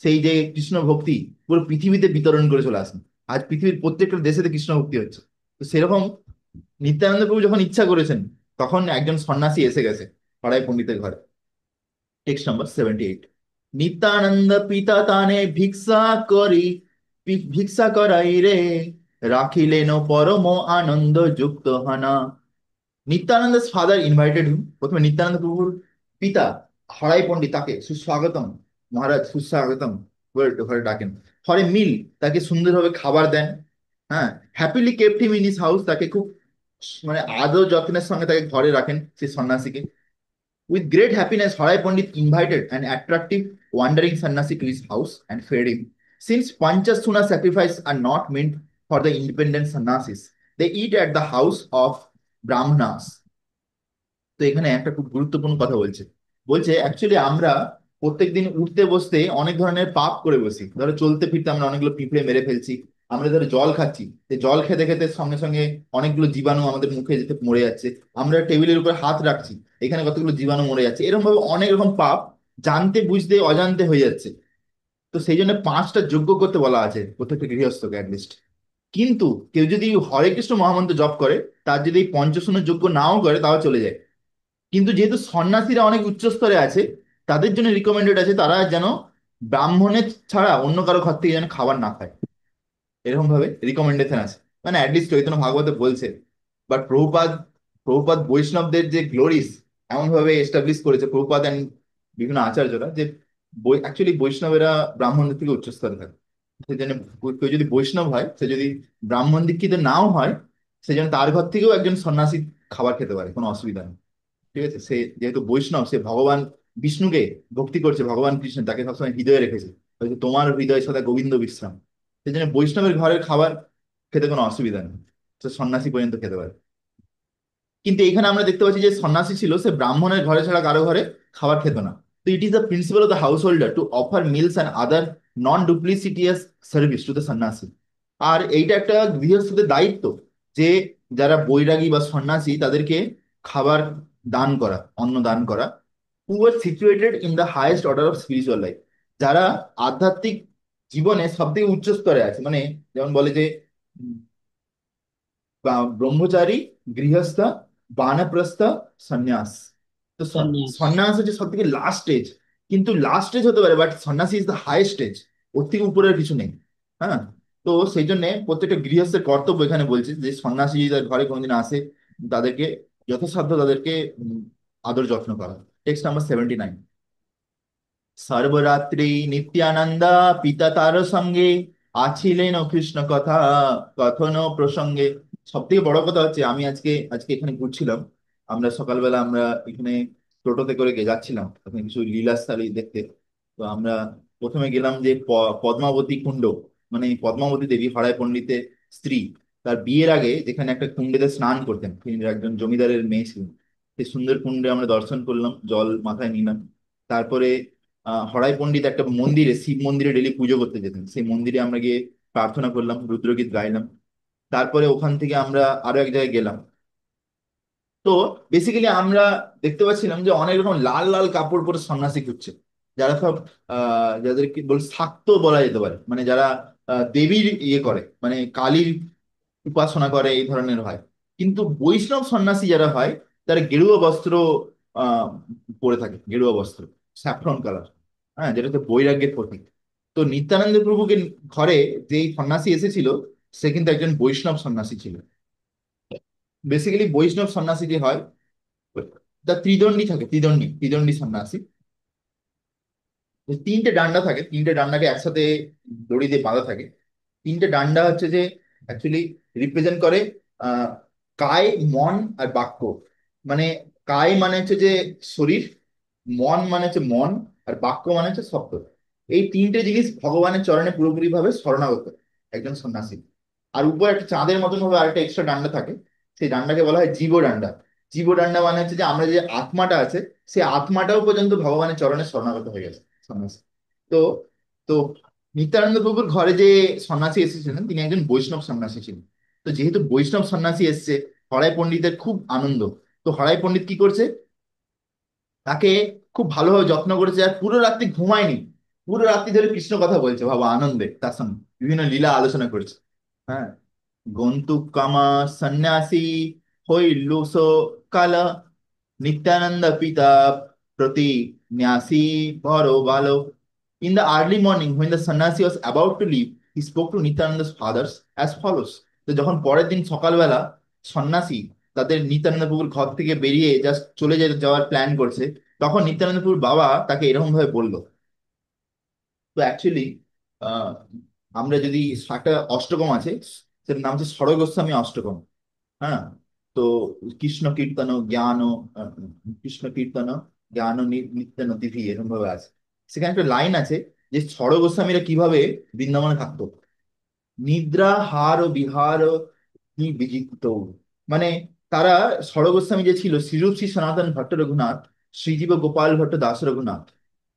সেই যে কৃষ্ণ ভক্তি পুরো পৃথিবীতে বিতরণ করে চলে আসেন। আজ পৃথিবীর প্রত্যেকটা দেশেতে কৃষ্ণ ভক্তি হচ্ছে। তো সেরকম নিত্যানন্দ প্রভু যখন ইচ্ছা করেছেন, তখন একজন সন্ন্যাসী এসে গেছে পাড়ায় পণ্ডিতের ঘরে। Text number 78। নিত্যানন্দ পিতা তানে ভিক্ষা করি, ভিক্ষা করাই রে, রাখিলেন পরম আনন্দ যুক্ত হানা। নিত্যানন্দ's father invited him, প্রথমে নিত্যানন্দ প্রভুর পিতা হরাই পণ্ডিত তাকে সুস্বাগতম, মহারাজ সুস্বাগতম ঘরে ডাকেন, ফর এ মিল, তাকে সুন্দরভাবে খাবার দেন। হ্যাঁ, happily kept him in his house, তাকে খুব মানে আদর যত্নের সঙ্গে তাকে ঘরে রাখেন সেই সন্ন্যাসীকে। With great happiness Harai Pandit invited an attractive wandering sannyasi to his house and fed him. Since panchasuna sacrifice are not meant for the independent sannyasis, they eat at the house of brahmanas. তো এখানে একটা খুব গুরুত্বপূর্ণ কথা বলছে। বলছে অ্যাকচুয়ালি আমরা প্রত্যেকদিন উঠতে বসতে অনেক ধরনের পাপ করে বসি, ধরো চলতে ফিরতে আমরা অনেকগুলো পিঁপড়ে মেরে ফেলছি। আমরা ধরো জল খাচ্ছি, যে জল খেতে খেতে সঙ্গে সঙ্গে অনেকগুলো জীবাণু আমাদের মুখে যেতে মরে যাচ্ছে। আমরা টেবিলের উপর হাত রাখছি, এখানে কতগুলো জীবাণু মরে যাচ্ছে। এরকম ভাবে অনেক রকম পাপ জানতে বুঝতে অজান্তে হয়ে যাচ্ছে। তো সেই জন্য 5টা যজ্ঞ করতে বলা আছে প্রত্যেকটা গৃহস্থকে অ্যাটলিস্ট। কিন্তু কেউ যদি হরে কৃষ্ণ মহামন্ত্র জপ করে, তার যদি এই পঞ্চশনের যজ্ঞ নাও করে তাও চলে যায়। কিন্তু যেহেতু সন্ন্যাসীরা অনেক উচ্চ স্তরে আছে, তাদের জন্য রিকমেন্ডেড আছে তারা যেন ব্রাহ্মণের ছাড়া অন্য কারো ঘর থেকে যেন খাবার না খায়, এরকম ভাবে রিকমেন্ডেশন আছে। মানে অ্যাটলিস্ট চৈতন্য ভাগবতে বলছে। বাট প্রভুপাদ, প্রভুপাদ বৈষ্ণবদের যে গ্লোরিস এমন ভাবে এস্টাবলিশ করেছে প্রভুপাদ অ্যান্ড বিভিন্ন আচার্যরা, যে অ্যাকচুয়ালি বৈষ্ণবেরা ব্রাহ্মণদের থেকে উচ্চ স্তরে থাকে। সে জন্য কেউ যদি বৈষ্ণব হয়, সে যদি ব্রাহ্মণ দীক্ষিত নাও হয়, সে যেন তার ঘর থেকেও একজন সন্ন্যাসী খাবার খেতে পারে, কোনো অসুবিধা নেই। ঠিক আছে, সে যেহেতু বৈষ্ণব, সে ভগবান বিষ্ণুকে ভক্তি করছে, ভগবান কৃষ্ণ তাকে সবসময় হৃদয়ে রেখেছে, হয়তো তোমার হৃদয় সদা গোবিন্দ বিশ্রাম। সেই জন্য বৈষ্ণবের ঘরের খাবার খেতে কোনো অসুবিধা নেই, সে সন্ন্যাসী পর্যন্ত খেতে পারে। কিন্তু এখানে আমরা দেখতে পাচ্ছি যে সন্ন্যাসী ছিল, সে ব্রাহ্মণের ঘরে ছাড়া কারো ঘরে খাবার খেত না। তো it is the principle of the householder to offer meals and other non duplicitous service to the sannyasi. আর এইটা একটা গৃহস্থদের দায়িত্ব যে যারা বৈরাগী বা সন্ন্যাসী তাদেরকে খাবার দান করা, অন্ন দান করা। Who are situated in the highest order of spiritual life, যারা আধ্যাত্মিক জীবনে সব থেকে উচ্চ স্তরে আছে। মানে যেমন বলে যে ব্রহ্মচারী, গৃহস্থ, বানপ্রস্থ, সন্ন্যাস। তো সন্ন্যাস। সন্ন্যাস হচ্ছে সব থেকে লাস্ট স্টেজ। কিন্তু লাস্ট স্টেজ হতে পারে, বাট সন্ন্যাসী ইজ দ্য হাইয়েস্ট স্টেজ, ওর থেকে উপরের কিছু নেই। হ্যাঁ, তো সেই জন্য প্রত্যেকটা গৃহস্থের কর্তব্য এখানে বলছে যে সন্ন্যাসী যদি তার ঘরে কোনোদিন আসে, তাদেরকে যথাসাধ্য তাদেরকে আদর যত্ন করা। Text number 79। সর্বরাত্রি নিত্যানন্দা পিতা তার সঙ্গে আছিলেন কৃষ্ণ কথা কথন প্রসঙ্গে। সব থেকে বড় কথা হচ্ছে আমি আজকে আজকে এখানে ঘুরছিলাম। আমরা সকালবেলা আমরা এখানে টোটোতে করে যাচ্ছিলাম ওখানে কিছু লীলাস্থলী দেখতে। তো আমরা প্রথমে গেলাম যে পদ্মাবতী কুণ্ড, মানে পদ্মাবতী দেবী হরায় পণ্ডিতের স্ত্রী, তার বিয়ের আগে যেখানে একটা কুণ্ডেতে স্নান করতেন, তিনি একজন জমিদারের মেয়ে ছিলেন। সেই সুন্দর কুণ্ডে আমরা দর্শন করলাম, জল মাথায় নিলাম। তারপরে হরাই পণ্ডিত একটা মন্দিরে, শিব মন্দিরে ডেলি পুজো করতে যেতেন, সেই মন্দিরে আমরা গিয়ে প্রার্থনা করলাম, রুদ্রগীত গাইলাম। তারপরে ওখান থেকে আমরা আরো এক জায়গায় গেলাম। তো বেসিক্যালি আমরা দেখতে পাচ্ছিলাম যে অনেক রকম লাল লাল কাপড় পরে সন্ন্যাসী ঘুরছে, যারা সব যাদেরকে বল শাক্ত বলা যেতে পারে, মানে যারা দেবীর ইয়ে করে, মানে কালীর উপাসনা করে, এই ধরনের হয়। কিন্তু বৈষ্ণব সন্ন্যাসী যারা হয় তারা গেরুয়া বস্ত্র আহ পরে থাকে, গেরুয়া বস্ত্র, স্যাফরন কালার, হ্যাঁ, যেটা হচ্ছে বৈরাগ্যের প্রতীক। তো নিত্যানন্দ প্রভুকে ঘরে যে সন্ন্যাসী এসেছিল, সে কিন্তু একজন বৈষ্ণব সন্ন্যাসী ছিল। বেসিক্যালি বৈষ্ণব সন্ন্যাসী যে হয়, তা ত্রিদণ্ডী থাকে, ত্রিদণ্ডী ত্রিদণ্ডী সন্ন্যাসী। যে তিনটে ডান্ডা থাকে, তিনটে ডান্ডাকে একসাথে দড়ি দিয়ে বাঁধা থাকে। তিনটে ডান্ডা হচ্ছে যে অ্যাকচুয়ালি রিপ্রেজেন্ট করে আহ কায়, মন আর বাক্য। মানে কায় মানে হচ্ছে যে শরীর, মন মানে হচ্ছে মন, আর বাক্য মানে হচ্ছে শব্দ। এই তিনটে জিনিস ভগবানের চরণে পুরোপুরি ভাবে শরণাগত একজন সন্ন্যাসী। আর উপরে একটা চাঁদের মতন ভাবে আরেকটা এক্সট্রা ডান্ডা থাকে, সেই ডান্ডাকে বলা হয় জীব ডান্ডা। জীব ডান্ডা মানে হচ্ছে যে আমরা যে আত্মাটা আছে, সেই আত্মাটাও পর্যন্ত ভগবানের চরণে শরণাগত হয়ে গেছে সন্ন্যাসী। তো তো নিত্যানন্দ প্রভুর ঘরে যে সন্ন্যাসী এসেছিলেন তিনি একজন বৈষ্ণব সন্ন্যাসী ছিলেন। তো যেহেতু বৈষ্ণব সন্ন্যাসী এসছে, হরাই পণ্ডিতের খুব আনন্দ। তো হরাই পণ্ডিত কি করছে, তাকে খুব ভালোভাবে যত্ন করেছে, আর পুরো রাত্রি ঘুমায়নি, পুরো রাত্রি ধরে কৃষ্ণ কথা বলছে, ভাবা আনন্দে তার সঙ্গে বিভিন্ন লীলা আলোচনা করেছে। হ্যাঁ, গন্তুক কামা সন্ন্যাসী হইল সো কাল, নিত্যানন্দ পিতা প্রতি ন্যাসী বড় বালো। In the early morning, when the sannyasi was about to leave, he spoke to Nityananda's fathers as follows. তো যখন পরের দিন সকালবেলা সন্ন্যাসী তাদের নিত্যানন্দ প্রভুর ঘর থেকে বেরিয়ে জাস্ট চলে যাওয়ার প্ল্যান করছে, তখন নিত্যানন্দ প্রভুর বাবা তাকে এরকম ভাবে বললো। তো অ্যাকচুয়ালি আমরা যদি একটা অষ্টকম আছে, সেটার নাম হচ্ছে ষড়গোস্বামী অষ্টকম। হ্যাঁ, তো কৃষ্ণ কীর্তন জ্ঞান, আহ, কৃষ্ণ কীর্তন জ্ঞান নিত্য নতিভি এরকম ভাবে আছে। সেখানে একটা লাইন আছে যে ষড় গোস্বামীরা কিভাবে বৃন্দাবনে থাকতো। নিদ্রা হার ও বিহার কি বিচিত্র, মানে তারা ষড় গোস্বামী যে ছিল শ্রীরূপ শ্রী সনাতন ভট্ট রঘুনাথ, শ্রীজীব গোপাল ভট্ট দাস রঘুনাথ,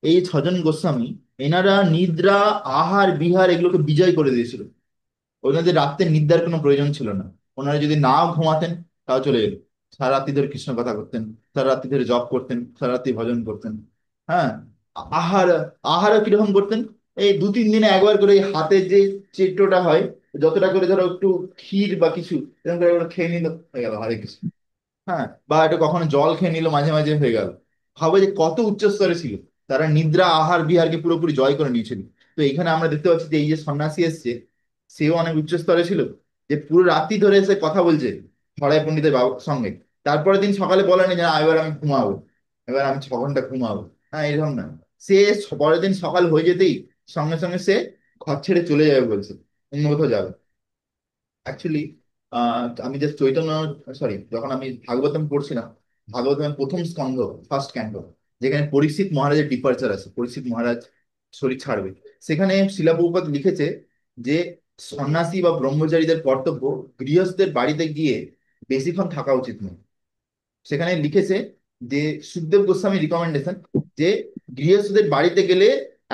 এই ছজন গোস্বামী, এনারা নিদ্রা, আহার, বিহার এগুলোকে বিজয় করে দিয়েছিল। ওনাদের রাত্রে নিদ্রার কোনো প্রয়োজন ছিল না। ওনারা যদি নাও ঘুমাতেন তাও চলে যেত, সারা রাত্রি ধরে কৃষ্ণ কথা করতেন, সারা রাত্রি ধরে জপ করতেন, সারা রাত্রি ভজন করতেন। হ্যাঁ, আহার, আহারও কিরকম করতেন, এই 2-3 দিনে একবার করে এই হাতের যে চিত্রটা হয়, যতটা করে ধরো একটু ক্ষীর বা কিছু এরকম করে ওরা খেয়ে নিল, হয়ে গেল হরে কৃষ্ণ। হ্যাঁ, বা একটু কখনো জল খেয়ে নিল মাঝে মাঝে, হয়ে গেল। ভাবে যে কত উচ্চ স্তরে ছিল, তারা নিদ্রা আহার বিহারকে পুরোপুরি জয় করে নিয়েছিল। তো এখানে আমরা দেখতে পাচ্ছি যে এই যে সন্ন্যাসী এসছে, সেও অনেক উচ্চ স্তরে ছিল, যে পুরো রাত্রি ধরে এসে কথা বলছে হরাই পণ্ডিতের বাবার সঙ্গে। তারপরের দিন সকালে বলেনি যে "না, এবার আমি ঘুমাবো, এবার আমি 6 ঘন্টা ঘুমাবো"। হ্যাঁ, এরকম না, সে পরের দিন সকাল হয়ে যেতেই সঙ্গে সঙ্গে সে ঘর ছেড়ে চলে যাবে বলছে, অন্য কোথাও যাবে। অ্যাকচুয়ালি আমি জাস্ট চৈতন্য, সরি, যখন আমি ভাগবতম পড়ছিলাম, ভাগবতমের প্রথম স্কন্ধ, ফার্স্ট ক্যান্টো, যেখানে পরীক্ষিত মহারাজের ডিপার্চার আছে, পরীক্ষিত মহারাজ শরীর ছাড়বে, সেখানে শিলা প্রভুপাদ লিখেছে যে সন্ন্যাসী বা ব্রহ্মচারীদের কর্তব্য গৃহস্থদের বাড়িতে গিয়ে বেশিক্ষণ থাকা উচিত নয়। সেখানে লিখেছে যে সুখদেব গোস্বামী রিকমেন্ডেশন, যে গৃহস্থদের বাড়িতে গেলে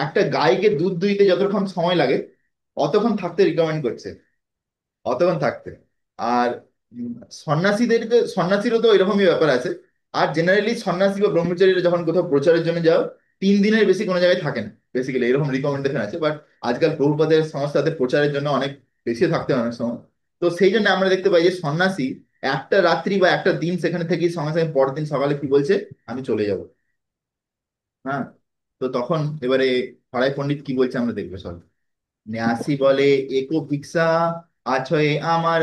একটা গাইকে দুধ দুইতে যতক্ষণ সময় লাগে অতক্ষণ থাকতে রিকমেন্ড করছে, অতক্ষণ থাকতে। আর উম, সন্ন্যাসীদেরকে, সন্ন্যাসীরও তো এরকমই ব্যাপার আছে। আর জেনারেলি সন্ন্যাসী বা ব্রহ্মচারীরা যখন কোথাও প্রচারের জন্য যাও, 3 দিনের বেশি কোনো জায়গায় থাকে না, বেসিক্যালি এরকম রিকমেন্ডেশন আছে। বাট আজকাল প্রভুপাদের সংস্থাতে প্রচারের জন্য অনেক বেশি থাকতে হয় অনেক সময়। তো সেই জন্য আমরা দেখতে পাই যে সন্ন্যাসী একটা রাত্রি বা একটা দিন সেখানে থেকে সঙ্গে সঙ্গে পরের দিন সকালে কি বলছে, আমি চলে যাব। হ্যাঁ, তো তখন এবারে হরাই পণ্ডিত কি বলছে আমরা দেখবো সব। ন্যাসী বলে একো ভিক্ষা আছয়ে আমার,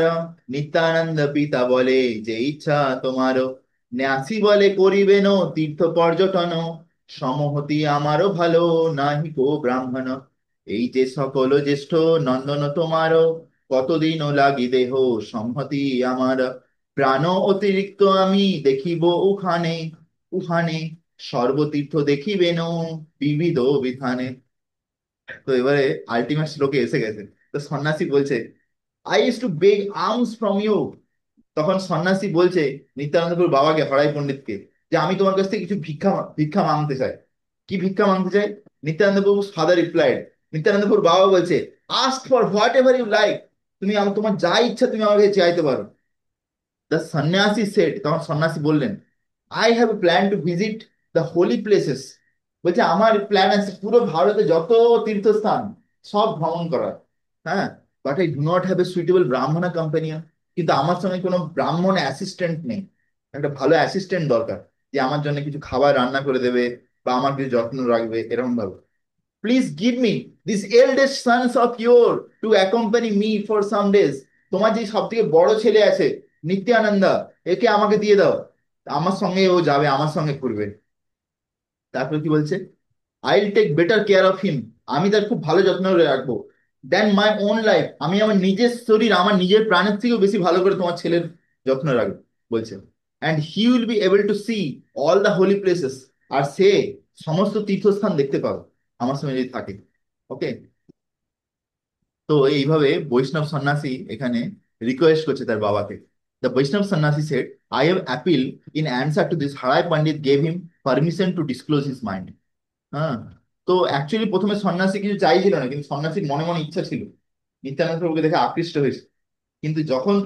নিত্যানন্দ পিতা বলে যে ইচ্ছা তোমার। ন্যাসী বলে করিবেন তীর্থ পর্যটন, সমহতি আমারও ভালো, নাহি কো ব্রাহ্মণ। এই যে সকল জ্যেষ্ঠ নন্দন তোমার, কতদিন লাগি দেহ সংহতি আমার। প্রাণ অতিরিক্ত আমি দেখিব উখানে, উহানে সর্বতীর্থ দেখিবেন বিবিধ বিধানে। তো এবারে আলটিমেট শ্লোকে এসে গেছে। তো সন্ন্যাসী বলছে, I use to beg alms from you. তখন সন্ন্যাসী বলছে নিত্যানন্দপুর বাবাকে, হরাই পণ্ডিতকে, যে আমি তোমার কাছ থেকে কিছু ভিক্ষা ভিক্ষা মাংতে চাই। কি ভিক্ষা মাংতে চাই? নিত্যানন্দবাবু ফাদার রিপ্লাইড, নিত্যানন্দপুর বাবা বলছে, ask for whatever you like. তুমি তোমার যা ইচ্ছা তুমি আমাকে চাইতে পারো। দ্য সন্ন্যাসী সেড, তখন সন্ন্যাসী বললেন, I have plan to visit the holy places. বলছে আমার প্ল্যান আছে পুরো ভারতে যত তীর্থস্থান সব ভ্রমণ করার। হ্যাঁ, but I do not have a suitable ব্রাহ্মণ কম্পানিয়ন। কিন্তু আমার সঙ্গে কোনো ব্রাহ্মণ অ্যাসিস্ট্যান্ট নেই। একটা ভালো অ্যাসিস্ট্যান্ট দরকার, যে আমার জন্য কিছু খাবার রান্না করে দেবে বা আমার কিছু যত্ন রাখবে এরকম ভাবে। Please give me this eldest sons of your to accompany me for some days. তোমার যে সব থেকে বড় ছেলে আছে নিত্যানন্দা, একে আমাকে দিয়ে দাও, আমার সঙ্গে ও যাবে, আমার সঙ্গে ঘুরবে। তারপর কি বলছে, I will take better care of him. আমি তার খুব ভালো যত্ন করে রাখবো। দেন মাই ওন লাইফ, আমি আমার নিজের শরীর, আমার নিজের প্রাণের থেকেও বেশি ভালো করে তোমার ছেলের যত্ন রাখবো বলছে। And he will be able to see all the holy places. আর সে সমস্ত তীর্থস্থান দেখতে পাবে আমার সঙ্গে যদি থাকে। ওকে। তো এইভাবে বৈষ্ণব সন্ন্যাসী এখানে রিকোয়েস্ট করছে তার বাবাকে। The Vaishnava sannyasi said, I have appeal in answer to this, Harai Pandit gave him permission to disclose his mind. হ্যাঁ। তো অ্যাকচুয়ালি প্রথমে সন্ন্যাসী কিছু চাইছিল না, কিন্তু সন্ন্যাসীর মনে মনে ইচ্ছা ছিল, নিত্যানন্দ প্রভুকে দেখে আকৃষ্ট হয়েছে। কিন্তু যখন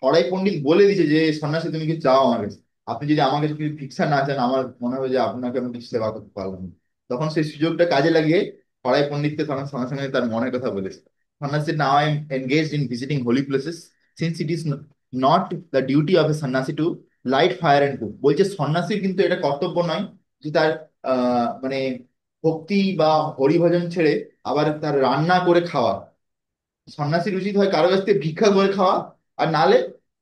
হরাই পণ্ডিত বলে দিয়েছে যে সন্ন্যাসী তুমি কি চাও আমার কাছে, আপনি যদি আমার কাছে কিছু ভিক্ষা না চান, আমার মনে হবে যে আপনাকে আমি কিছু সেবা করতে পারলাম না। তখন সেই সুযোগটা কাজে লাগিয়ে হরাই পণ্ডিতকে তখন সঙ্গে সঙ্গে তার মনের কথা বলেছে। Sannyasi, now I am engaged in visiting holy places, since it is not the duty of a sannyasi to light fire and cook. বলছে সন্ন্যাসীর কিন্তু এটা কর্তব্য নয় যে তার মানে ভক্তি বা হরিভজন ছেড়ে আবার তার রান্না করে খাওয়া। সন্ন্যাসীর উচিত হয় কারো কাছ থেকে ভিক্ষা করে খাওয়া, আর নালে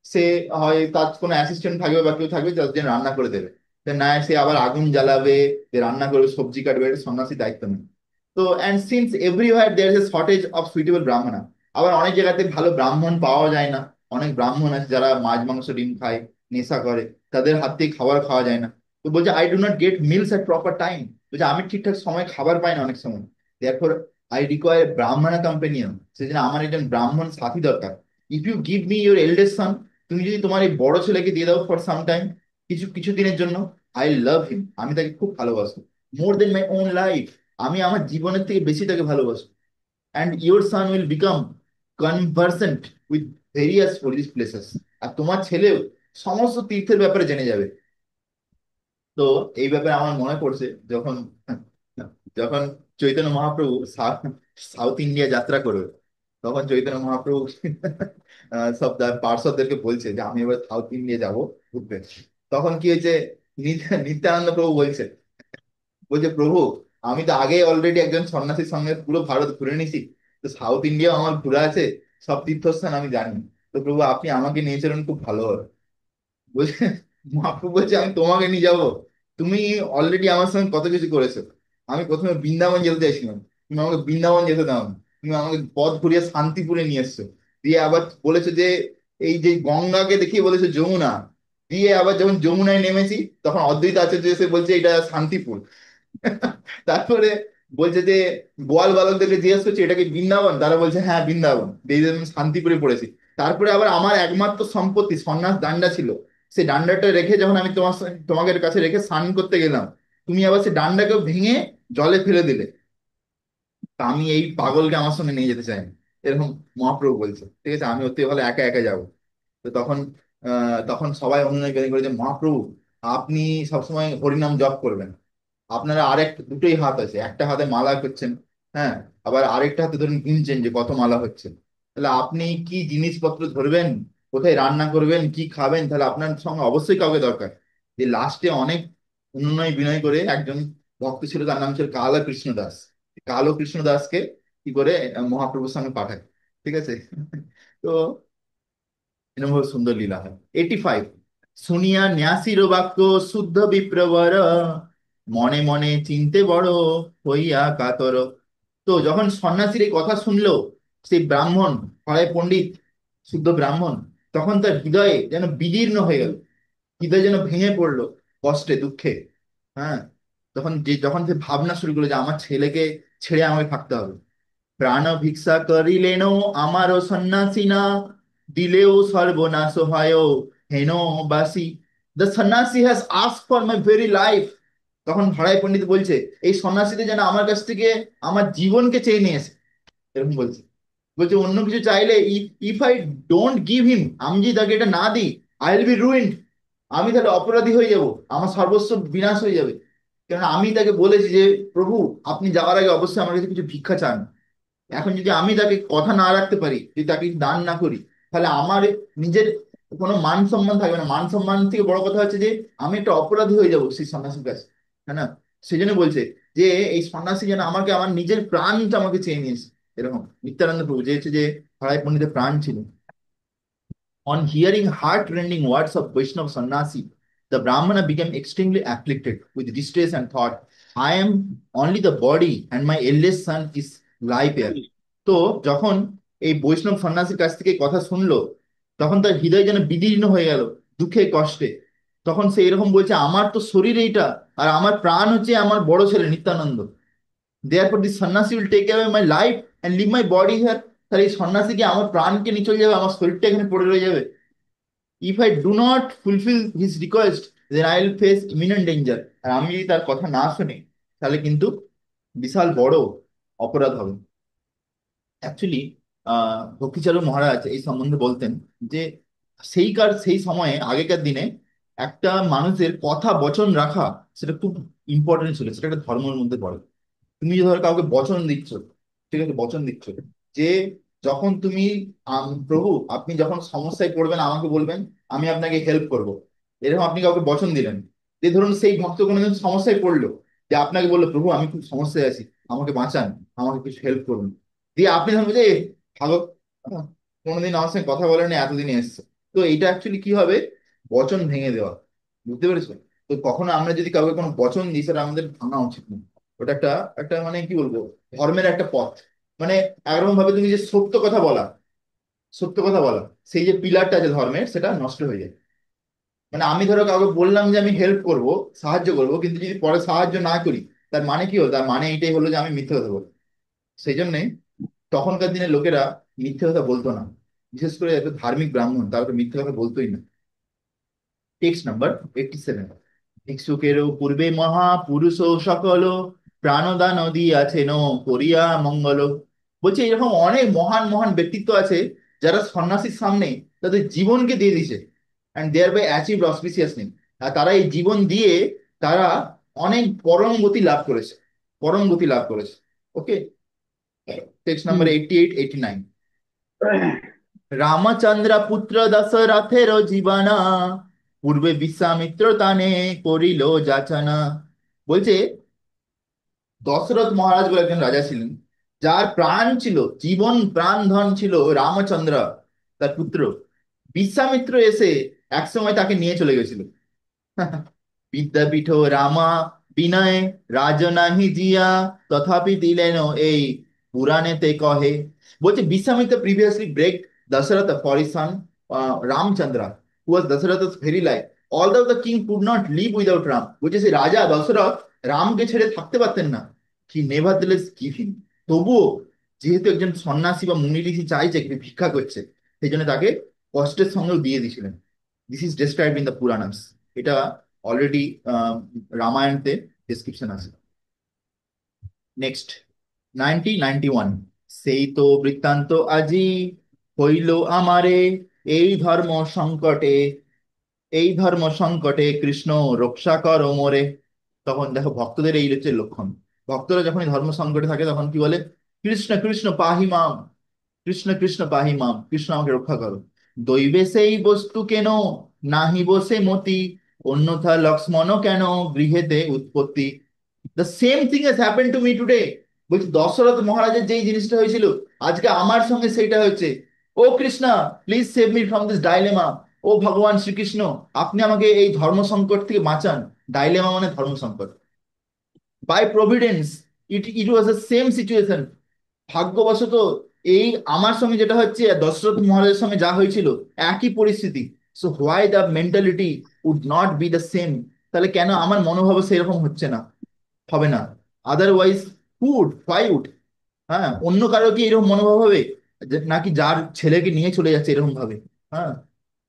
সে হয় তার কোনো অ্যাসিস্ট্যান্ট থাকবে বা কেউ থাকবে যার জন্য রান্না করে দেবে। না সে আবার আগুন জ্বালাবে, যে রান্না করবে, সবজি কাটবে, এটা সন্ন্যাসী দায়িত্ব নেই। তো and since everywhere there is a shortage of suitable brahmana, আবার অনেক জায়গাতে ভালো ব্রাহ্মণ পাওয়া যায় না। অনেক ব্রাহ্মণ আছে যারা মাছ মাংস ডিম খায়, নেশা করে, তাদের হাত থেকে খাবার খাওয়া যায় না। তো বলছে I do not get meals at proper time. বলছে আমি ঠিকঠাক সময় খাবার পাই না অনেক সময়। আই রিকোয়ার ব্রাহ্মণ কম্পেনিয়ন, সেজন্য আমার একজন ব্রাহ্মণ সাথী দরকার। If you give me your eldest son, তুমি যদি তোমার এই বড় ছেলেকে দিয়ে দাও ফর সাম টাইম, কিছু কিছু দিনের জন্য, আই লাভ হিম, আমি তাকে খুব ভালোবাসবো, মোর দেন মাই ওন লাইফ, আমি আমার জীবনের থেকে বেশি তাকে ভালোবাসবো। And your son will become conversant with various holy places. আর তোমার ছেলেও সমস্ত তীর্থের ব্যাপারে জেনে যাবে। তো এই ব্যাপারে আমার মনে পড়ছে, যখন যখন চৈতন্য মহাপ্রভু সাউথ ইন্ডিয়া যাত্রা করবে, তখন চৈতন্য মহাপ্রভু সব তার পার্ষদদেরকে বলছে যে আমি এবার সাউথ ইন্ডিয়া যাব ঘুরতে। তখন কি হয়েছে, নিত্যানন্দ প্রভু বলছে, বলছে প্রভু, আমি তো আগে অলরেডি একজন সন্ন্যাসীর সঙ্গে পুরো ভারত ঘুরে নিছি, তো সাউথ ইন্ডিয়াও আমার ঘোরা আছে, সব তীর্থস্থান আমি জানি। তো প্রভু আপনি আমাকে নিয়ে চলুন, খুব ভালো হবে। বলছে, মহাপ্রভু বলছে আমি তোমাকে নিয়ে যাবো, তুমি অলরেডি আমার সঙ্গে কত কিছু করেছো। আমি প্রথমে বৃন্দাবন যেতে চাইছিলাম, তুমি আমাকে বৃন্দাবন যেতে দাও না, তুমি আমাকে পথ ঘুরিয়ে শান্তিপুরে নিয়ে এসছো। দিয়ে আবার বলেছো যে এই যে গঙ্গাকে দেখিয়ে বলেছো যমুনা। দিয়ে আবার যখন যমুনায় নেমেছি, তখন অদ্বৈত আচার্য এসে বলছে এটা শান্তিপুর। তারপরে বলছে যে গোয়াল বালকদেরকে জিজ্ঞেস করছে এটা কি বৃন্দাবন, তারা বলছে হ্যাঁ বৃন্দাবন, দিয়ে আমি শান্তিপুরে পড়েছি। তারপরে আবার আমার একমাত্র সম্পত্তি সন্ন্যাস ডান্ডা ছিল, সেই ডান্ডাটা রেখে যখন আমি তোমাদের কাছে রেখে স্নান করতে গেলাম, তুমি আবার সেই ডান্ডাকেও ভেঙে জলে ফেলে দিলে। তা আমি এই পাগলকে আমার সঙ্গে নিয়ে যেতে চাই না, এরকম মহাপ্রভু বলছে। ঠিক আছে, আমি ওর থেকে ভালো একা একা যাবো। তো তখন তখন সবাই অনুনয় বিনয় করে যে মহাপ্রভু, আপনি সবসময় হরিনাম জপ করবেন, আপনারা আরেক দুটোই হাত আছে, একটা হাতে মালা করছেন, হ্যাঁ, আবার আরেকটা হাতে ধরুন গুনছেন যে কত মালা হচ্ছে। তাহলে আপনি কি জিনিসপত্র ধরবেন, কোথায় রান্না করবেন, কি খাবেন, তাহলে আপনার সঙ্গে অবশ্যই কাউকে দরকার। যে লাস্টে অনেক অনুনয় বিনয় করে একজন ভক্ত ছিল, তার নাম ছিল কালো কৃষ্ণ দাস। কালো কৃষ্ণ দাসকে কি করে মহাপ্রভুর সঙ্গে পাঠায়। ঠিক আছে। তো এরকম ভাবে সুন্দর লীলা হয়। 85, শুনিয়া ন্যাসির বাক্য শুদ্ধ বিপ্রবর, মনে মনে চিনতে বড় হইয়া কাতর। তো যখন সন্ন্যাসীর এই কথা শুনলো সেই ব্রাহ্মণ, হয় পণ্ডিত, শুদ্ধ ব্রাহ্মণ, তখন তার হৃদয়ে যেন বিদীর্ণ হয়ে গেল, হৃদয় যেন ভেঙে পড়লো কষ্টে দুঃখে। হ্যাঁ, যখন সে ভাবনা শুরু করলো যে আমার ছেলেকে ছেড়ে আমাকে থাকতে হবে। প্রাণ ভিক্ষা করিলেন আমারও সন্ন্যাসী না, দিলেও সর্বনাশ হয় হেন বাসি। দ্য সন্ন্যাসী has ask for my very life. তখন ভাড়াই পণ্ডিত বলছে এই সন্ন্যাসীতে যেন আমার কাছ থেকে আমার জীবনকে চেয়ে নিয়েছে, এরকম বলছে। বলছে অন্য কিছু চাইলে, if I don't give him, আমি যদি তাকে এটা না দিই, আই উইল বি রুইন্ড, আমি তাহলে অপরাধী হয়ে যাব, আমার সর্বস্ব বিনাশ হয়ে যাবে। কেননা আমি তাকে বলেছি যে প্রভু আপনি যাওয়ার আগে অবশ্যই আমার কাছে কিছু ভিক্ষা চান। এখন যদি আমি তাকে কথা না রাখতে পারি, যদি তাকে দান না করি, তাহলে আমার নিজের কোনো মান সম্মান থাকবে না। মান সম্মান থেকে বড় কথা হচ্ছে যে আমি একটা অপরাধী হয়ে যাবো সেই সন্ন্যাসীর কাছে। হ্যাঁ না? সেই জন্য বলছে যে এই সন্ন্যাসী যেন আমাকে আমার নিজের প্রাণটা আমাকে চেয়ে নিয়েছে। এরকম নিত্যানন্দ প্রভু যে হচ্ছে যে হারাই পণ্ডিতের প্রাণ ছিল। On hearing heart-rending words of Vaishnava Sannyasi, the Brahmana became extremely afflicted with distress and thought, I am only the body and my eldest son is life here. তো যখন এই বৈষ্ণব সন্ন্যাসীর কাছ থেকে এই কথা শুনলো, তখন তার হৃদয় যেন বিদীর্ণ হয়ে গেল দুঃখে কষ্টে। তখন সে এরকম বলছে আমার তো শরীর এইটা, আর আমার প্রাণ হচ্ছে আমার বড় ছেলে নিত্যানন্দ। Therefore this সন্ন্যাসী will take away my life and leave my body here. তাহলে এই সন্ন্যাসী কি আমার প্রাণকে নিয়ে চলে যাবে, আমার শরীরটা এখানে পড়ে রয়ে যাবে। If I do not fulfill his request, then I will face imminent danger. আর আমি যদি তার কথা না শুনি, তাহলে কিন্তু বিশাল বড় অপরাধ হবে। অ্যাকচুয়ালি ভক্তিচারক মহারাজ এই সম্বন্ধে বলতেন যে সেই সময়ে আগেকার দিনে একটা মানুষের কথা বচন রাখা সেটা খুব ইম্পর্টেন্ট ছিল, সেটা একটা ধর্মের মধ্যে পড়ে। তুমি যে ধরো কাউকে বচন দিচ্ছ, ঠিক আছে, বচন দিচ্ছ যে যখন তুমি প্রভু আপনি যখন সমস্যায় পড়বেন আমাকে বলবেন, আমি আপনাকে হেল্প করব, এরকম আপনি কাউকে বচন দিলেন। যে ধরুন সেই ভক্ত কোনোদিন সমস্যায় পড়লো, যে আপনাকে বললো প্রভু আমি খুব সমস্যায় আছি, আমাকে বাঁচান, আমাকে কিছু হেল্প করুন। দিয়ে আপনি ধরুন যে ভালো, কোনোদিন আমার সঙ্গে কথা বলেনি এতদিনে এসছে। তো এইটা অ্যাকচুয়ালি কি হবে, বচন ভেঙে দেওয়া। বুঝতে পেরেছো? তো কখনো আমরা যদি কাউকে কোনো বচন দিই সেটা আমাদের ভাঙা উচিত না। ওটা একটা একটা মানে কি বলবো, ধর্মের একটা পথ। মানে একরকম ভাবে তুমি যে সত্য কথা বলা, সত্য কথা বলা, সেই যে পিলারটা আছে ধর্মের, সেটা নষ্ট হয়ে যায়। মানে আমি ধরো কাউকে বললাম যে আমি হেল্প করব, সাহায্য করব, কিন্তু যদি পরে সাহায্য না করি, তার মানে কি হলো, তার মানে এইটাই হলো যে আমি মিথ্যে কথা বলবো। সেই জন্যে তখনকার দিনে লোকেরা মিথ্যে কথা বলতো না। বিশেষ করে এত ধার্মিক ব্রাহ্মণ তারা তো মিথ্যে কথা বলতোই না। Text number 87। ভিক্ষুকেরও পূর্বে মহাপুরুষ সকল প্রাণদান দিয়াছেন করিয়া মঙ্গল। বলছে এরকম অনেক মহান মহান ব্যক্তিত্ব আছে যারা সন্ন্যাসীর সামনে তাদের জীবনকে দিয়ে দিয়েছে, and thereby achieve auspicious name. আর তারা এই জীবন দিয়ে তারা অনেক পরম গতি লাভ করেছে, পরম গতি লাভ করেছে। ওকে, টেক্সট নাম্বার হুম। 88-89। রামচন্দ্র পুত্র দশরথের জীবনা, পূর্বে বিশ্বামিত্র তানে করিল যাচনা। বলছে দশরথ মহারাজ বলে একজন রাজা ছিলেন, যার প্রাণ ছিল, জীবন প্রাণ ধন ছিল রামচন্দ্র, তার পুত্র। বিশ্বামিত্র এসে একসময় তাকে নিয়ে চলে গেছিল। বিদ্যাপীঠ রামা বিনয় রাজনাহি জিয়া, তথাপি দিলেন এই পুরাণেতে কহে। বলছে Vishwamitra previously begged Dasharatha for his son Ramchandra, who was Dasharatha's very life. Although the king could not live without Ram, বলছে সেই রাজা দশরথ রামকে ছেড়ে থাকতে পারতেন না। he nevertheless give him, তবুও যেহেতু একজন সন্ন্যাসী বা মুনি ঋষি চাইছে, ভিক্ষা করছে, সেই জন্য তাকে কষ্টের সঙ্গেও দিয়ে দিয়েছিলেন। This is described in the Puranas. এটা অলরেডি রামায়ণতে ডেসক্রিপশন আছে। নেক্সট 90-91। সেই তো বৃত্তান্ত আজি হইল আমারে, এই ধর্ম সংকটে, এই ধর্ম সংকটে কৃষ্ণ রক্ষা কর মোরে। তখন দেখো ভক্তদের এই হচ্ছে লক্ষণ। ভক্তরা যখন এই ধর্ম সংকটে থাকে তখন কি বলে, কৃষ্ণ কৃষ্ণ পাহি মাম, কৃষ্ণ কৃষ্ণ পাহি মাম, কৃষ্ণ আমাকে রক্ষা করো। দৈবে সেই বস্তু কেন, নাহি বসে মতি, অন্যথা লক্ষ্মণ কেন গৃহেতে উৎপত্তি। The same thing has happen to me today. বলছি দশরথ মহারাজের যেই জিনিসটা হয়েছিল, আজকে আমার সঙ্গে সেইটা হচ্ছে। O Krishna, please save me from this dilemma. ও ভগবান শ্রীকৃষ্ণ, আপনি আমাকে এই ধর্ম সংকট থেকে বাঁচান। ডাইলেমা মানে ধর্ম সংকট। By providence it it was the same situation. ভাগ্যবশত এই আমার সঙ্গে যেটা হচ্ছে দশরথ মহারাজের সঙ্গে যা হয়েছিল, একই পরিস্থিতি। So why the mentality would not be the same? তাহলে কেন আমার মনোভাব সেরকম হচ্ছে না, হবে না? Otherwise would why would? হ্যাঁ, অন্য কারো কি এরকম মনোভাব হবে? নাকি যার ছেলেকে নিয়ে চলে যাচ্ছে এরকম ভাবে? হ্যাঁ,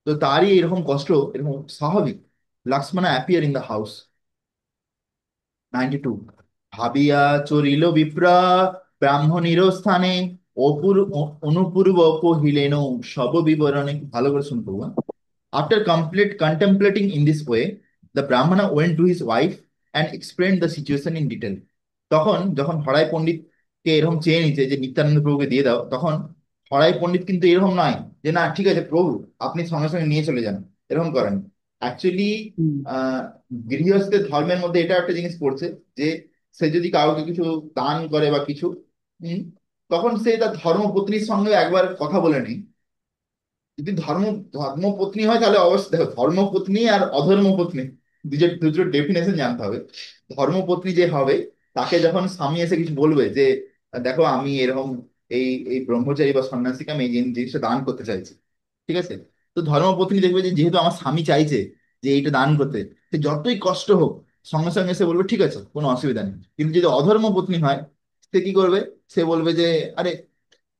তো তারই এরকম কষ্ট, এরকম স্বাভাবিক। লক্ষ্মণ অ্যাপিয়ার ইন দ্য হাউস। 92। ভাবিয়া চরিল বিপ্রা ব্রাহ্মণীর স্থানে, অনুপূর্ব কহিলেন সব বিবরণে। ভালো করে শুনবো। After complete contemplating in this way, the Brahmana went to his wife and explained the situation in detail. তখন যখন হরাই পণ্ডিতকে এরকম চেয়ে নিচ্ছে যে নিত্যানন্দ প্রভুকে দিয়ে দাও, তখন হরাই পণ্ডিত কিন্তু এরকম নয় যে না ঠিক আছে প্রভু আপনি সঙ্গে সঙ্গে নিয়ে চলে যান, এরকম করেন। অ্যাকচুয়ালি হুম। আহ গৃহস্থের ধর্মের মধ্যে এটা একটা জিনিস পড়ছে যে সে যদি কাউকে কিছু দান করে বা কিছু, হম, তখন সে তার ধর্মপত্নীর সঙ্গে একবার কথা বলে নেই। যদি ধর্মপত্নী হয় তাহলে অবশ্যই দেখো, ধর্মপত্নী আর অধর্মপত্নী দুটো দুটো ডেফিনেশন জানতে হবে। ধর্মপত্নী যে হবে, তাকে যখন স্বামী এসে কিছু বলবে যে দেখো আমি এরকম এই এই ব্রহ্মচারী বা সন্ন্যাসীকে আমি এই জিনিসটা দান করতে চাইছি, ঠিক আছে? তো ধর্মপত্নী দেখবে যে যেহেতু আমার স্বামী চাইছে যে এইটা দান করতে, সে যতই কষ্ট হোক সঙ্গে সঙ্গে এসে বলবে ঠিক আছে কোনো অসুবিধা নেই। কিন্তু যদি অধর্মপত্নী হয়, সে কি করবে? সে বলবে যে আরে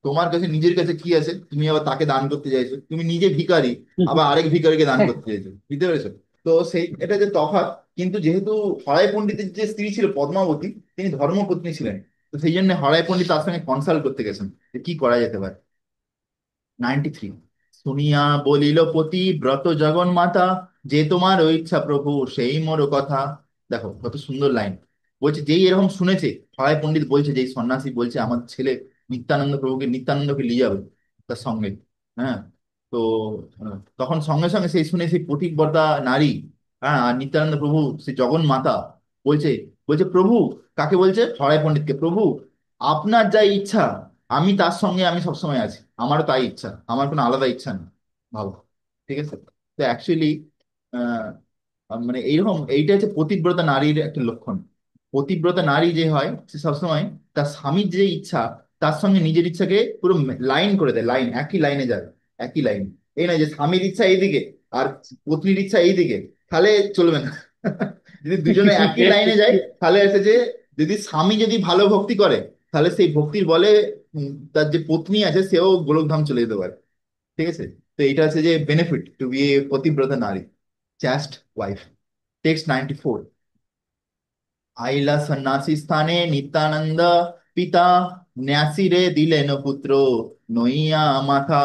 তোমার কাছে নিজের কাছে কি আছে, তুমি আবার তাকে দান করতে চাইছো? তুমি নিজে ভিখারি, আবার আরেক ভিখারিকে দান করতে চাইছো, বুঝতে পেরেছো? তো সেই এটা যে তফাৎ। কিন্তু যেহেতু হরাই পণ্ডিতের যে স্ত্রী ছিল পদ্মাবতী, তিনি ধর্মপত্নী ছিলেন, তো সেই জন্য হরাই পণ্ডিত তার সঙ্গে কনসাল্ট করতে গেছেন যে কি করা যেতে পারে। 93। শুনিয়া বলিল পতি ব্রত জগন মাতা, যে তোমার ও ইচ্ছা প্রভু সেই মোর কথা। দেখো কত সুন্দর লাইন। বলছে যেই এরকম শুনেছে, সরাই পণ্ডিত বলছে, যেই সন্ন্যাসী বলছে আমার ছেলে নিত্যানন্দ প্রভুকে নিত্যানন্দকে নিয়ে যাবে তার সঙ্গে, হ্যাঁ, তো তখন সঙ্গে সঙ্গে সেই শুনে সেই পতিব্রতা নারী, হ্যাঁ, আর নিত্যানন্দ প্রভু সেই জগন মাতা বলছে, বলছে প্রভু, কাকে বলছে? সরাই পণ্ডিতকে। প্রভু আপনার যা ইচ্ছা আমি তার সঙ্গে আমি সবসময় আছি, আমারও তাই ইচ্ছা, আমার কোনো আলাদা ইচ্ছা নেই। ভালো, ঠিক আছে? তো অ্যাকচুয়ালি মানে এইরকম এইটা হচ্ছে পতিব্রতা নারীর একটা লক্ষণ। পতিব্রতা নারী যে হয় সে সবসময় তার স্বামীর যে ইচ্ছা তার সঙ্গে নিজের ইচ্ছাকে পুরো লাইন করে দেয়, লাইন একই লাইনে যায়, একই লাইন। এই নয় যে স্বামীর ইচ্ছা এইদিকে আর পত্নীর ইচ্ছা এইদিকে, তাহলে চলবে না। যদি দুজনে একই লাইনে যায় তাহলে আছে যে, যদি স্বামী যদি ভালো ভক্তি করে তাহলে সেই ভক্তির বলে তার যে পত্নী আছে সেও গোলকধাম চলে যেতে পারে, ঠিক আছে? তো এটা হচ্ছে যে বেনিফিট টু বি এ পতিব্রতা নারী, চাস্ট ওয়াইফ। টেক্সট 94। আইলা সন্ন্যাসী স্থানে নিত্যানন্দ পিতা, ন্যাসিরে দিলেন পুত্র নইয়া মাথা।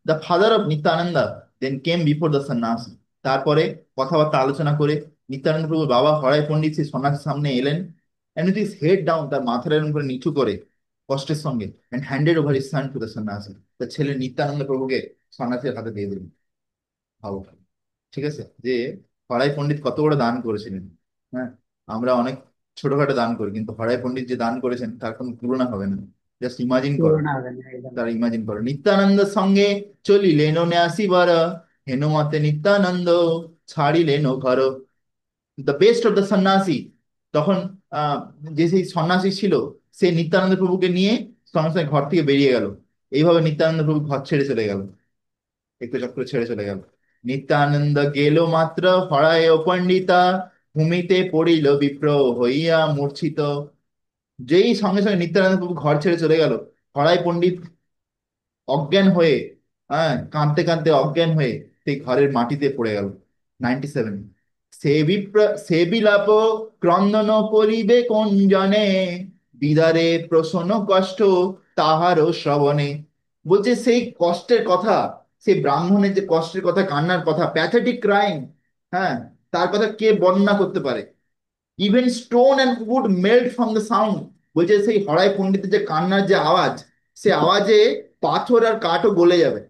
The father of Nityananda then came before the sannyasi. তারপরে কথাবার্তা আলোচনা করে নিত্যানন্দ প্রভুর বাবা হরাই পণ্ডিত সেই সন্ন্যাসীর সামনে এলেন, and with his head down, তার মাথাটা এরকম করে নিচু করে কষ্টের সঙ্গে, and handed over his son to the sannyasi, তার ছেলে নিত্যানন্দ প্রভুকে সন্ন্যাসীর হাতে দিয়ে দিলেন। ভালো, ঠিক আছে যে হরাই পণ্ডিত কত বড় দান করেছিলেন। হ্যাঁ, আমরা অনেক ছোটখাটো দান করি, কিন্তু হরাই পণ্ডিত যে দান করেছেন তার কোনো তুলনা হবে না। জাস্ট ইমাজিন করো, তুলনা হবে না একদম। তারা ইমাজিন করো। নিত্যানন্দের সঙ্গে চলিলেন ন্যাসিবার, হেনুমতে নিত্যানন্দ ছাড়িলেন ঘর। দ্য বেস্ট অফ দ্য সন্ন্যাসী তখন আহ যে সেই সন্ন্যাসী ছিল, সে নিত্যানন্দ প্রভুকে নিয়ে সঙ্গে সঙ্গে ঘর থেকে বেরিয়ে গেল। এইভাবে নিত্যানন্দ প্রভু ঘর ছেড়ে চলে গেল, একটু চক্র ছেড়ে চলে গেল। নিত্যানন্দ গেল মাত্র হরায় পণ্ডিতা, ভূমিতে পড়িল বিপ্র হইয়া মূর্ছিত। যেই সঙ্গে সঙ্গে নিত্যানন্দ প্রভু ঘর ছেড়ে চলে গেল, হরাই পণ্ডিত অজ্ঞান হয়ে, হ্যাঁ, কাঁদতে কাঁদতে অজ্ঞান হয়ে সেই ঘরের মাটিতে পড়ে গেল। 97। সে বিলাপ ক্রন্দন করিবে কোন জনে, বিদারে প্রসন্ন কষ্ট তাহারও শ্রবণে। বলছে সেই কষ্টের কথা, সেই ব্রাহ্মণের যে কষ্টের কথা, কান্নার কথা, প্যাথেটিক ক্রাইম, হ্যাঁ, তার কথা কে বর্ণনা করতে পারে? Even stone and wood melt from the sound. বলছে সেই হরাই পণ্ডিতের যে কান্নার যে আওয়াজ, সে আওয়াজে পাথর আর কাঠও গলে যাবে।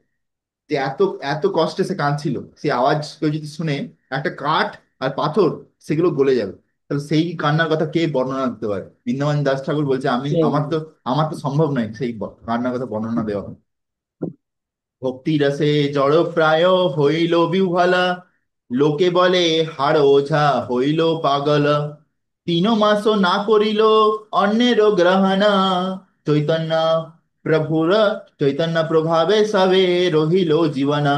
যে এত এত কষ্টে সে কাঁদছিল, সেই আওয়াজ কেউ যদি শুনে, একটা কাঠ আর পাথর সেগুলো গলে যাবে। তাহলে সেই কান্নার কথা কে বর্ণনা দিতে পারে? বৃন্দাবন দাস ঠাকুর বলছে আমি, কেউ আমার নেই। তো আমার তো সম্ভব নয় সেই কান্নার কথা বর্ণনা দেওয়া। ভক্তি রসে জড় প্রায় হইল বিহ্বলা, লোকে বলে হাড় ওঝা হইল পাগল। তিন মাসও না করিল অন্যের গ্রহণ, চৈতন্য প্রভুর চৈতন্য প্রভাবে সবে রহিল জীবনা।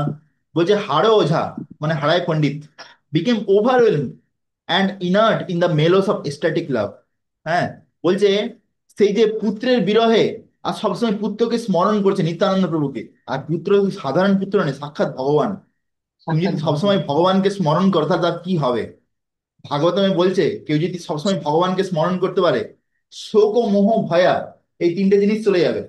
বলছে হাড় ওঝা মানে Harai Pandit became overwhelm and inert in the mellows of ecstatic love. হ্যাঁ, বলছে সেই যে পুত্রের বিরহে আর সবসময় পুত্রকে স্মরণ করছে নিত্যানন্দ প্রভুকে। আর পুত্র সাধারণ পুত্র নয়, সাক্ষাৎ ভগবান। তুমি সাক্ষাৎ যদি ভগবান। সবসময় ভগবানকে স্মরণ করো তাহলে তার কি হবে? ভাগবতমে বলছে কেউ যদি সবসময় ভগবানকে স্মরণ করতে পারে, শোক ও মোহ ভয়া এই তিনটে জিনিস চলে যাবে।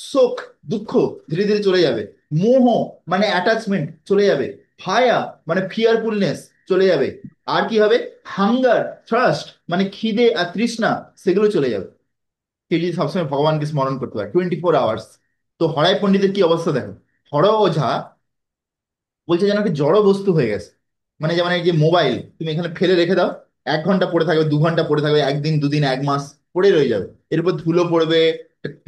শোক দুঃখ ধীরে ধীরে চলে যাবে, মোহ মানে অ্যাটাচমেন্ট চলে যাবে, ভায়া মানে ফিয়ারফুলনেস চলে যাবে, আর কি হবে, হাঙ্গার থ্রাস্ট মানে খিদে আর তৃষ্ণা সেগুলো চলে যাবে। কেউ যদি সবসময় ভগবানকে স্মরণ করতে পারে 24 আওয়ার্স। তো হরাই পণ্ডিতের কি অবস্থা দেখো। হর ওঝা বলছে যেন একটা জড় বস্তু হয়ে গেছে। মানে যেমন এই যে মোবাইল তুমি এখানে ফেলে রেখে দাও, 1 ঘন্টা পড়ে থাকবে, 2 ঘন্টা পড়ে থাকবে, একদিন দুদিন এক মাস পড়ে রয়ে যাবে, এরপর ধুলো পড়বে,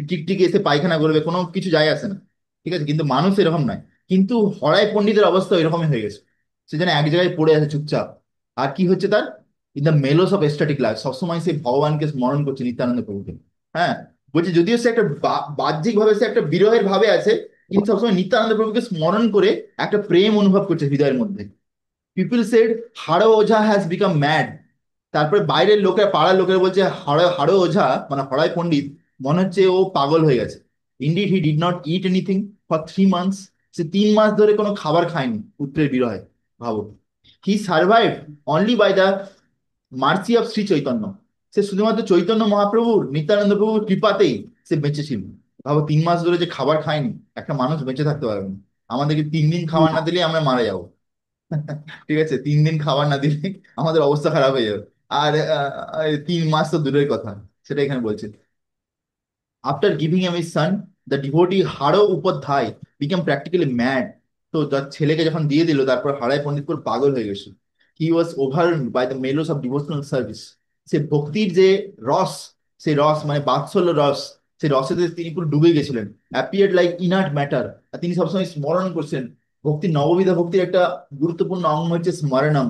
টিকটিকি এসে পায়খানা করবে, কোনো কিছু যায় আসে না। ঠিক আছে, কিন্তু মানুষ এরকম নয়। কিন্তু হরাই পণ্ডিতের অবস্থা এরকমই হয়ে গেছে। সে যেন এক জায়গায় পড়ে আছে চুপচাপ। আর কি হচ্ছে তার, in the mellows of এস্টাটিক life সবসময় সে ভগবানকে স্মরণ করছে নিত্যানন্দ প্রভুকে। হ্যাঁ, বলছে যদিও সে একটা বাহ্যিক ভাবে সে একটা বিরহের ভাবে আছে, কিন্তু সবসময় নিত্যানন্দ প্রভুকে স্মরণ করে একটা প্রেম অনুভব করছে হৃদয়ের মধ্যে। People said Haro Ojha has become mad. তারপরে বাইরের লোকেরা পাড়ার লোকেরা বলছে হাড়ো হাড়ো ওঝা মানে হড়াই পণ্ডিত মনে হচ্ছে ও পাগল হয়ে গেছে। Indeed he did not eat anything for 3 months. সে 3 মাস ধরে কোনো খাবার খায়নি পুত্রের বিরহে। ভাবো, he survive only by the mercy of Shri Chaitanya. সে শুধুমাত্র চৈতন্য মহাপ্রভুর নিত্যানন্দ প্রভুর কৃপাতেই সে বেঁচেছিল। ভাবো 3 মাস ধরে যে খাবার খায়নি, একটা মানুষ বেঁচে থাকতে পারবে না। আমাদেরকে 3 দিন খাবার না দিলে আমরা মারা যাবো। ঠিক আছে, 3 দিন খাবার না দিলে আমাদের অবস্থা খারাপ হয়ে যাবে। আর 3 মাস তো দূরের কথা, সেটা এখানে বলছে। After giving him his son, the devotee Haro Upadhyay became practically mad. তো তার ছেলেকে যখন দিয়ে দিল তারপর হারায় পণ্ডিত পুরো পাগল হয়ে গেছে। He was overwhelmed by the mellows of devotional service. সে ভক্তির যে রস, সেই রস মানে বাৎসল্য রস, সেই রসে তিনি পুরো ডুবে গেছিলেন। Appeared like inert matter. আর তিনি সবসময় স্মরণ করছেন। ভক্তির নববিধা ভক্তির একটা গুরুত্বপূর্ণ অঙ্গ হচ্ছে স্মরণম।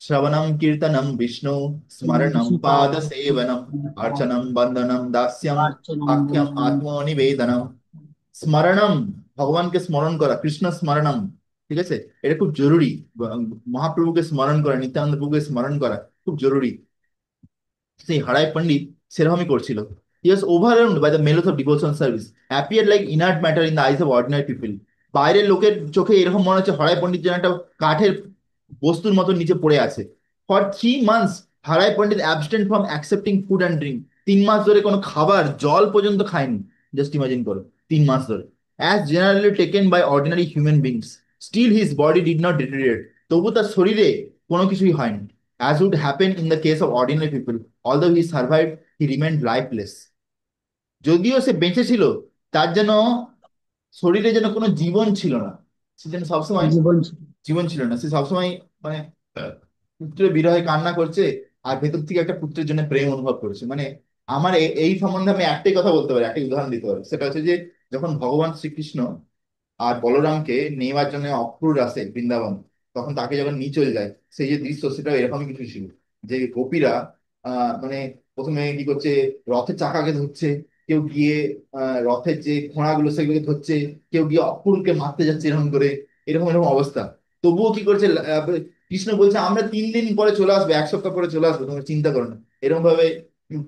শ্রবণম কীর্তনম বিষ্ণু, স্মরণম বিষ্ণু পাদ পাদ সেবনম, অর্চনম বন্দনম দাস্যম, অর্চনম আখ্যাম বন্দনম। আত্মনিবেদনম। স্মরণম ভগবানকে স্মরণ করা, কৃষ্ণ স্মরণম। ঠিক আছে, এটা খুব জরুরি। মহাপ্রভুকে স্মরণ করা, নিত্যানন্দ প্রভুকে স্মরণ করা খুব জরুরি। সেই হারাই পণ্ডিত সেরকমই করছিল। He was overwhelmed by the mellows of devotion service, appear like inert matter in the eyes of ordinary people. বাইরের লোকের চোখে এরকম মনে হচ্ছে হরাই পণ্ডিত যেন একটা কাঠের বস্তুর মতো নিচে পড়ে আছে। For 3 months Harai Pandit abstained from accepting food and drink. 3 মাস ধরে কোনো খাবার জল পর্যন্ত খায়নি। জাস্ট ইমাজিন করো, 3 মাস ধরে। As generally taken by ordinary human beings, still his body did not deteriorate. তবু তার শরীরে কোনো কিছুই হয়নি। As would happen in the case of ordinary people, although he survived, he remained lifeless. যদিও সে বেঁচে ছিল, তার যেন শরীরে যেন কোনো জীবন ছিল না। সে যেন সবসময় জীবন ছিল। জীবন ছিল না, সে সবসময় মানে পুত্রের বিরহে কান্না করছে, আর ভেতর থেকে একটা পুত্রের জন্য প্রেম অনুভব করছে। মানে আমার এই সম্বন্ধে আমি একটাই কথা বলতে পারি, একটাই উদাহরণ দিতে পারি। সেটা হচ্ছে যে যখন ভগবান শ্রীকৃষ্ণ আর বলরামকে নেওয়ার জন্য অক্রুর আসে বৃন্দাবন, তখন তাকে যখন নিয়ে চলে যায়, সেই যে দৃশ্য সেটা এরকমই কিছু ছিল। যে গোপীরা মানে প্রথমে কি করছে, রথের চাকাকে ধরছে, কেউ গিয়ে রথের যে ঘোড়াগুলো সেগুলোকে ধরছে, কেউ গিয়ে অক্রুরকে মারতে যাচ্ছে এরকম করে, এরকম এরকম অবস্থা। তবুও কি করছে, কৃষ্ণ বলছে আমরা 3 দিন পরে চলে আসবো, 1 সপ্তাহ পরে চলে আসবো, তোমরা চিন্তা করো না। এরকম ভাবে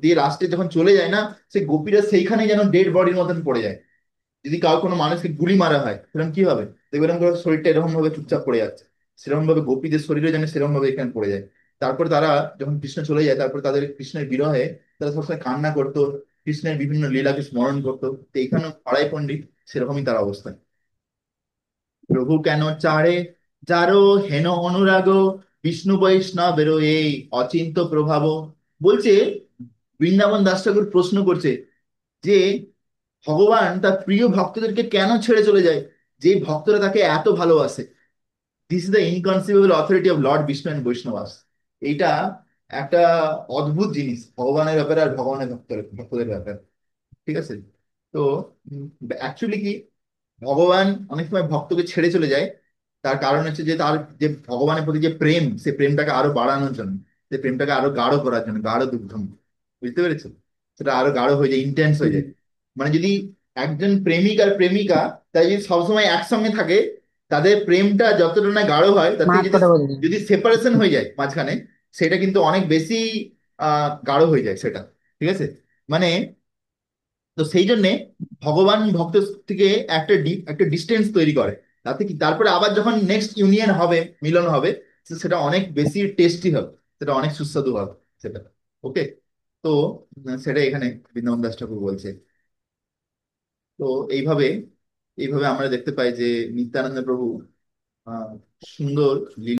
দিয়ে লাস্টে যখন চলে যায় না, সেই গোপীরা সেইখানে যেন ডেড বডির মতন পড়ে যায়। যদি কাউ কোনো মানুষকে গুলি মারা হয় সেরকম কি হবে, দেখবে এরকম করে শরীরটা এরকম ভাবে চুপচাপ পড়ে যাচ্ছে। সেরকম ভাবে গোপীদের শরীরে যেন সেরকম ভাবে এখানে পড়ে যায়। তারপর তারা যখন কৃষ্ণ চলে যায়, তারপর তাদের কৃষ্ণের বিরহে তারা সবসময় কান্না করতো, কৃষ্ণের বিভিন্ন লীলাকে স্মরণ করতো। তো এখানেও পাড়াই পণ্ডিত সেরকমই তার অবস্থা। প্রভু কেন চারে যারো হেন অনুরাগ, বিষ্ণু বৈষ্ণবেরও এই অচিন্ত প্রভাব। বলছে বৃন্দাবন দাস ঠাকুর প্রশ্ন করছে যে ভগবান তার প্রিয় ভক্তদেরকে কেন ছেড়ে চলে যায়, যে ভক্তরা তাকে এত ভালোবাসে। This is the inconceivable authority of lord Vishnu and Vaishnavas. এইটা একটা অদ্ভুত জিনিস ভগবানের ব্যাপারে আর ভগবানের ভক্তের ভক্তদের ব্যাপারে। ঠিক আছে, তো অ্যাকচুয়ালি কি, ভগবান অনেক সময় ভক্তকে ছেড়ে চলে যায়, তার কারণ হচ্ছে যে তার যে ভগবানের প্রতি যে প্রেম, সে প্রেমটাকে আরো বাড়ানোর জন্য। যে প্রেমটাকে আরো গাঢ় করার জন্য, গাঢ় দুগ্ধম, বুঝতে পেরেছো? সেটা আরো গাঢ় হয়ে যায়, ইন্টেন্স হয়ে হুম, যায়। মানে যদি একজন প্রেমিক আর প্রেমিকা তাই যদি সবসময় একসঙ্গে থাকে, তাদের প্রেমটা যতটা না গাঢ় হয়, তার থেকে মাছ যদি কটা বললি? যদি সেপারেশন হয়ে যায় মাঝখানে, সেটা কিন্তু অনেক বেশি গাঢ় হয়ে যায় সেটা। ঠিক আছে? মানে, তো সেই জন্যে ভগবান ভক্ত থেকে একটা ডিস্টেন্স তৈরি করে, তাতে কি তারপরে আবার যখন নেক্সট ইউনিয়ন হবে, মিলন হবে, তো সেটা অনেক বেশি টেস্টি হবে, সেটা অনেক সুস্বাদু হবে সেটা। ওকে। তো সেটা এখানে বৃন্দাবন দাস ঠাকুর বলছে। তো এইভাবে এইভাবে আমরা দেখতে পাই যে নিত্যানন্দ প্রভু সুন্দর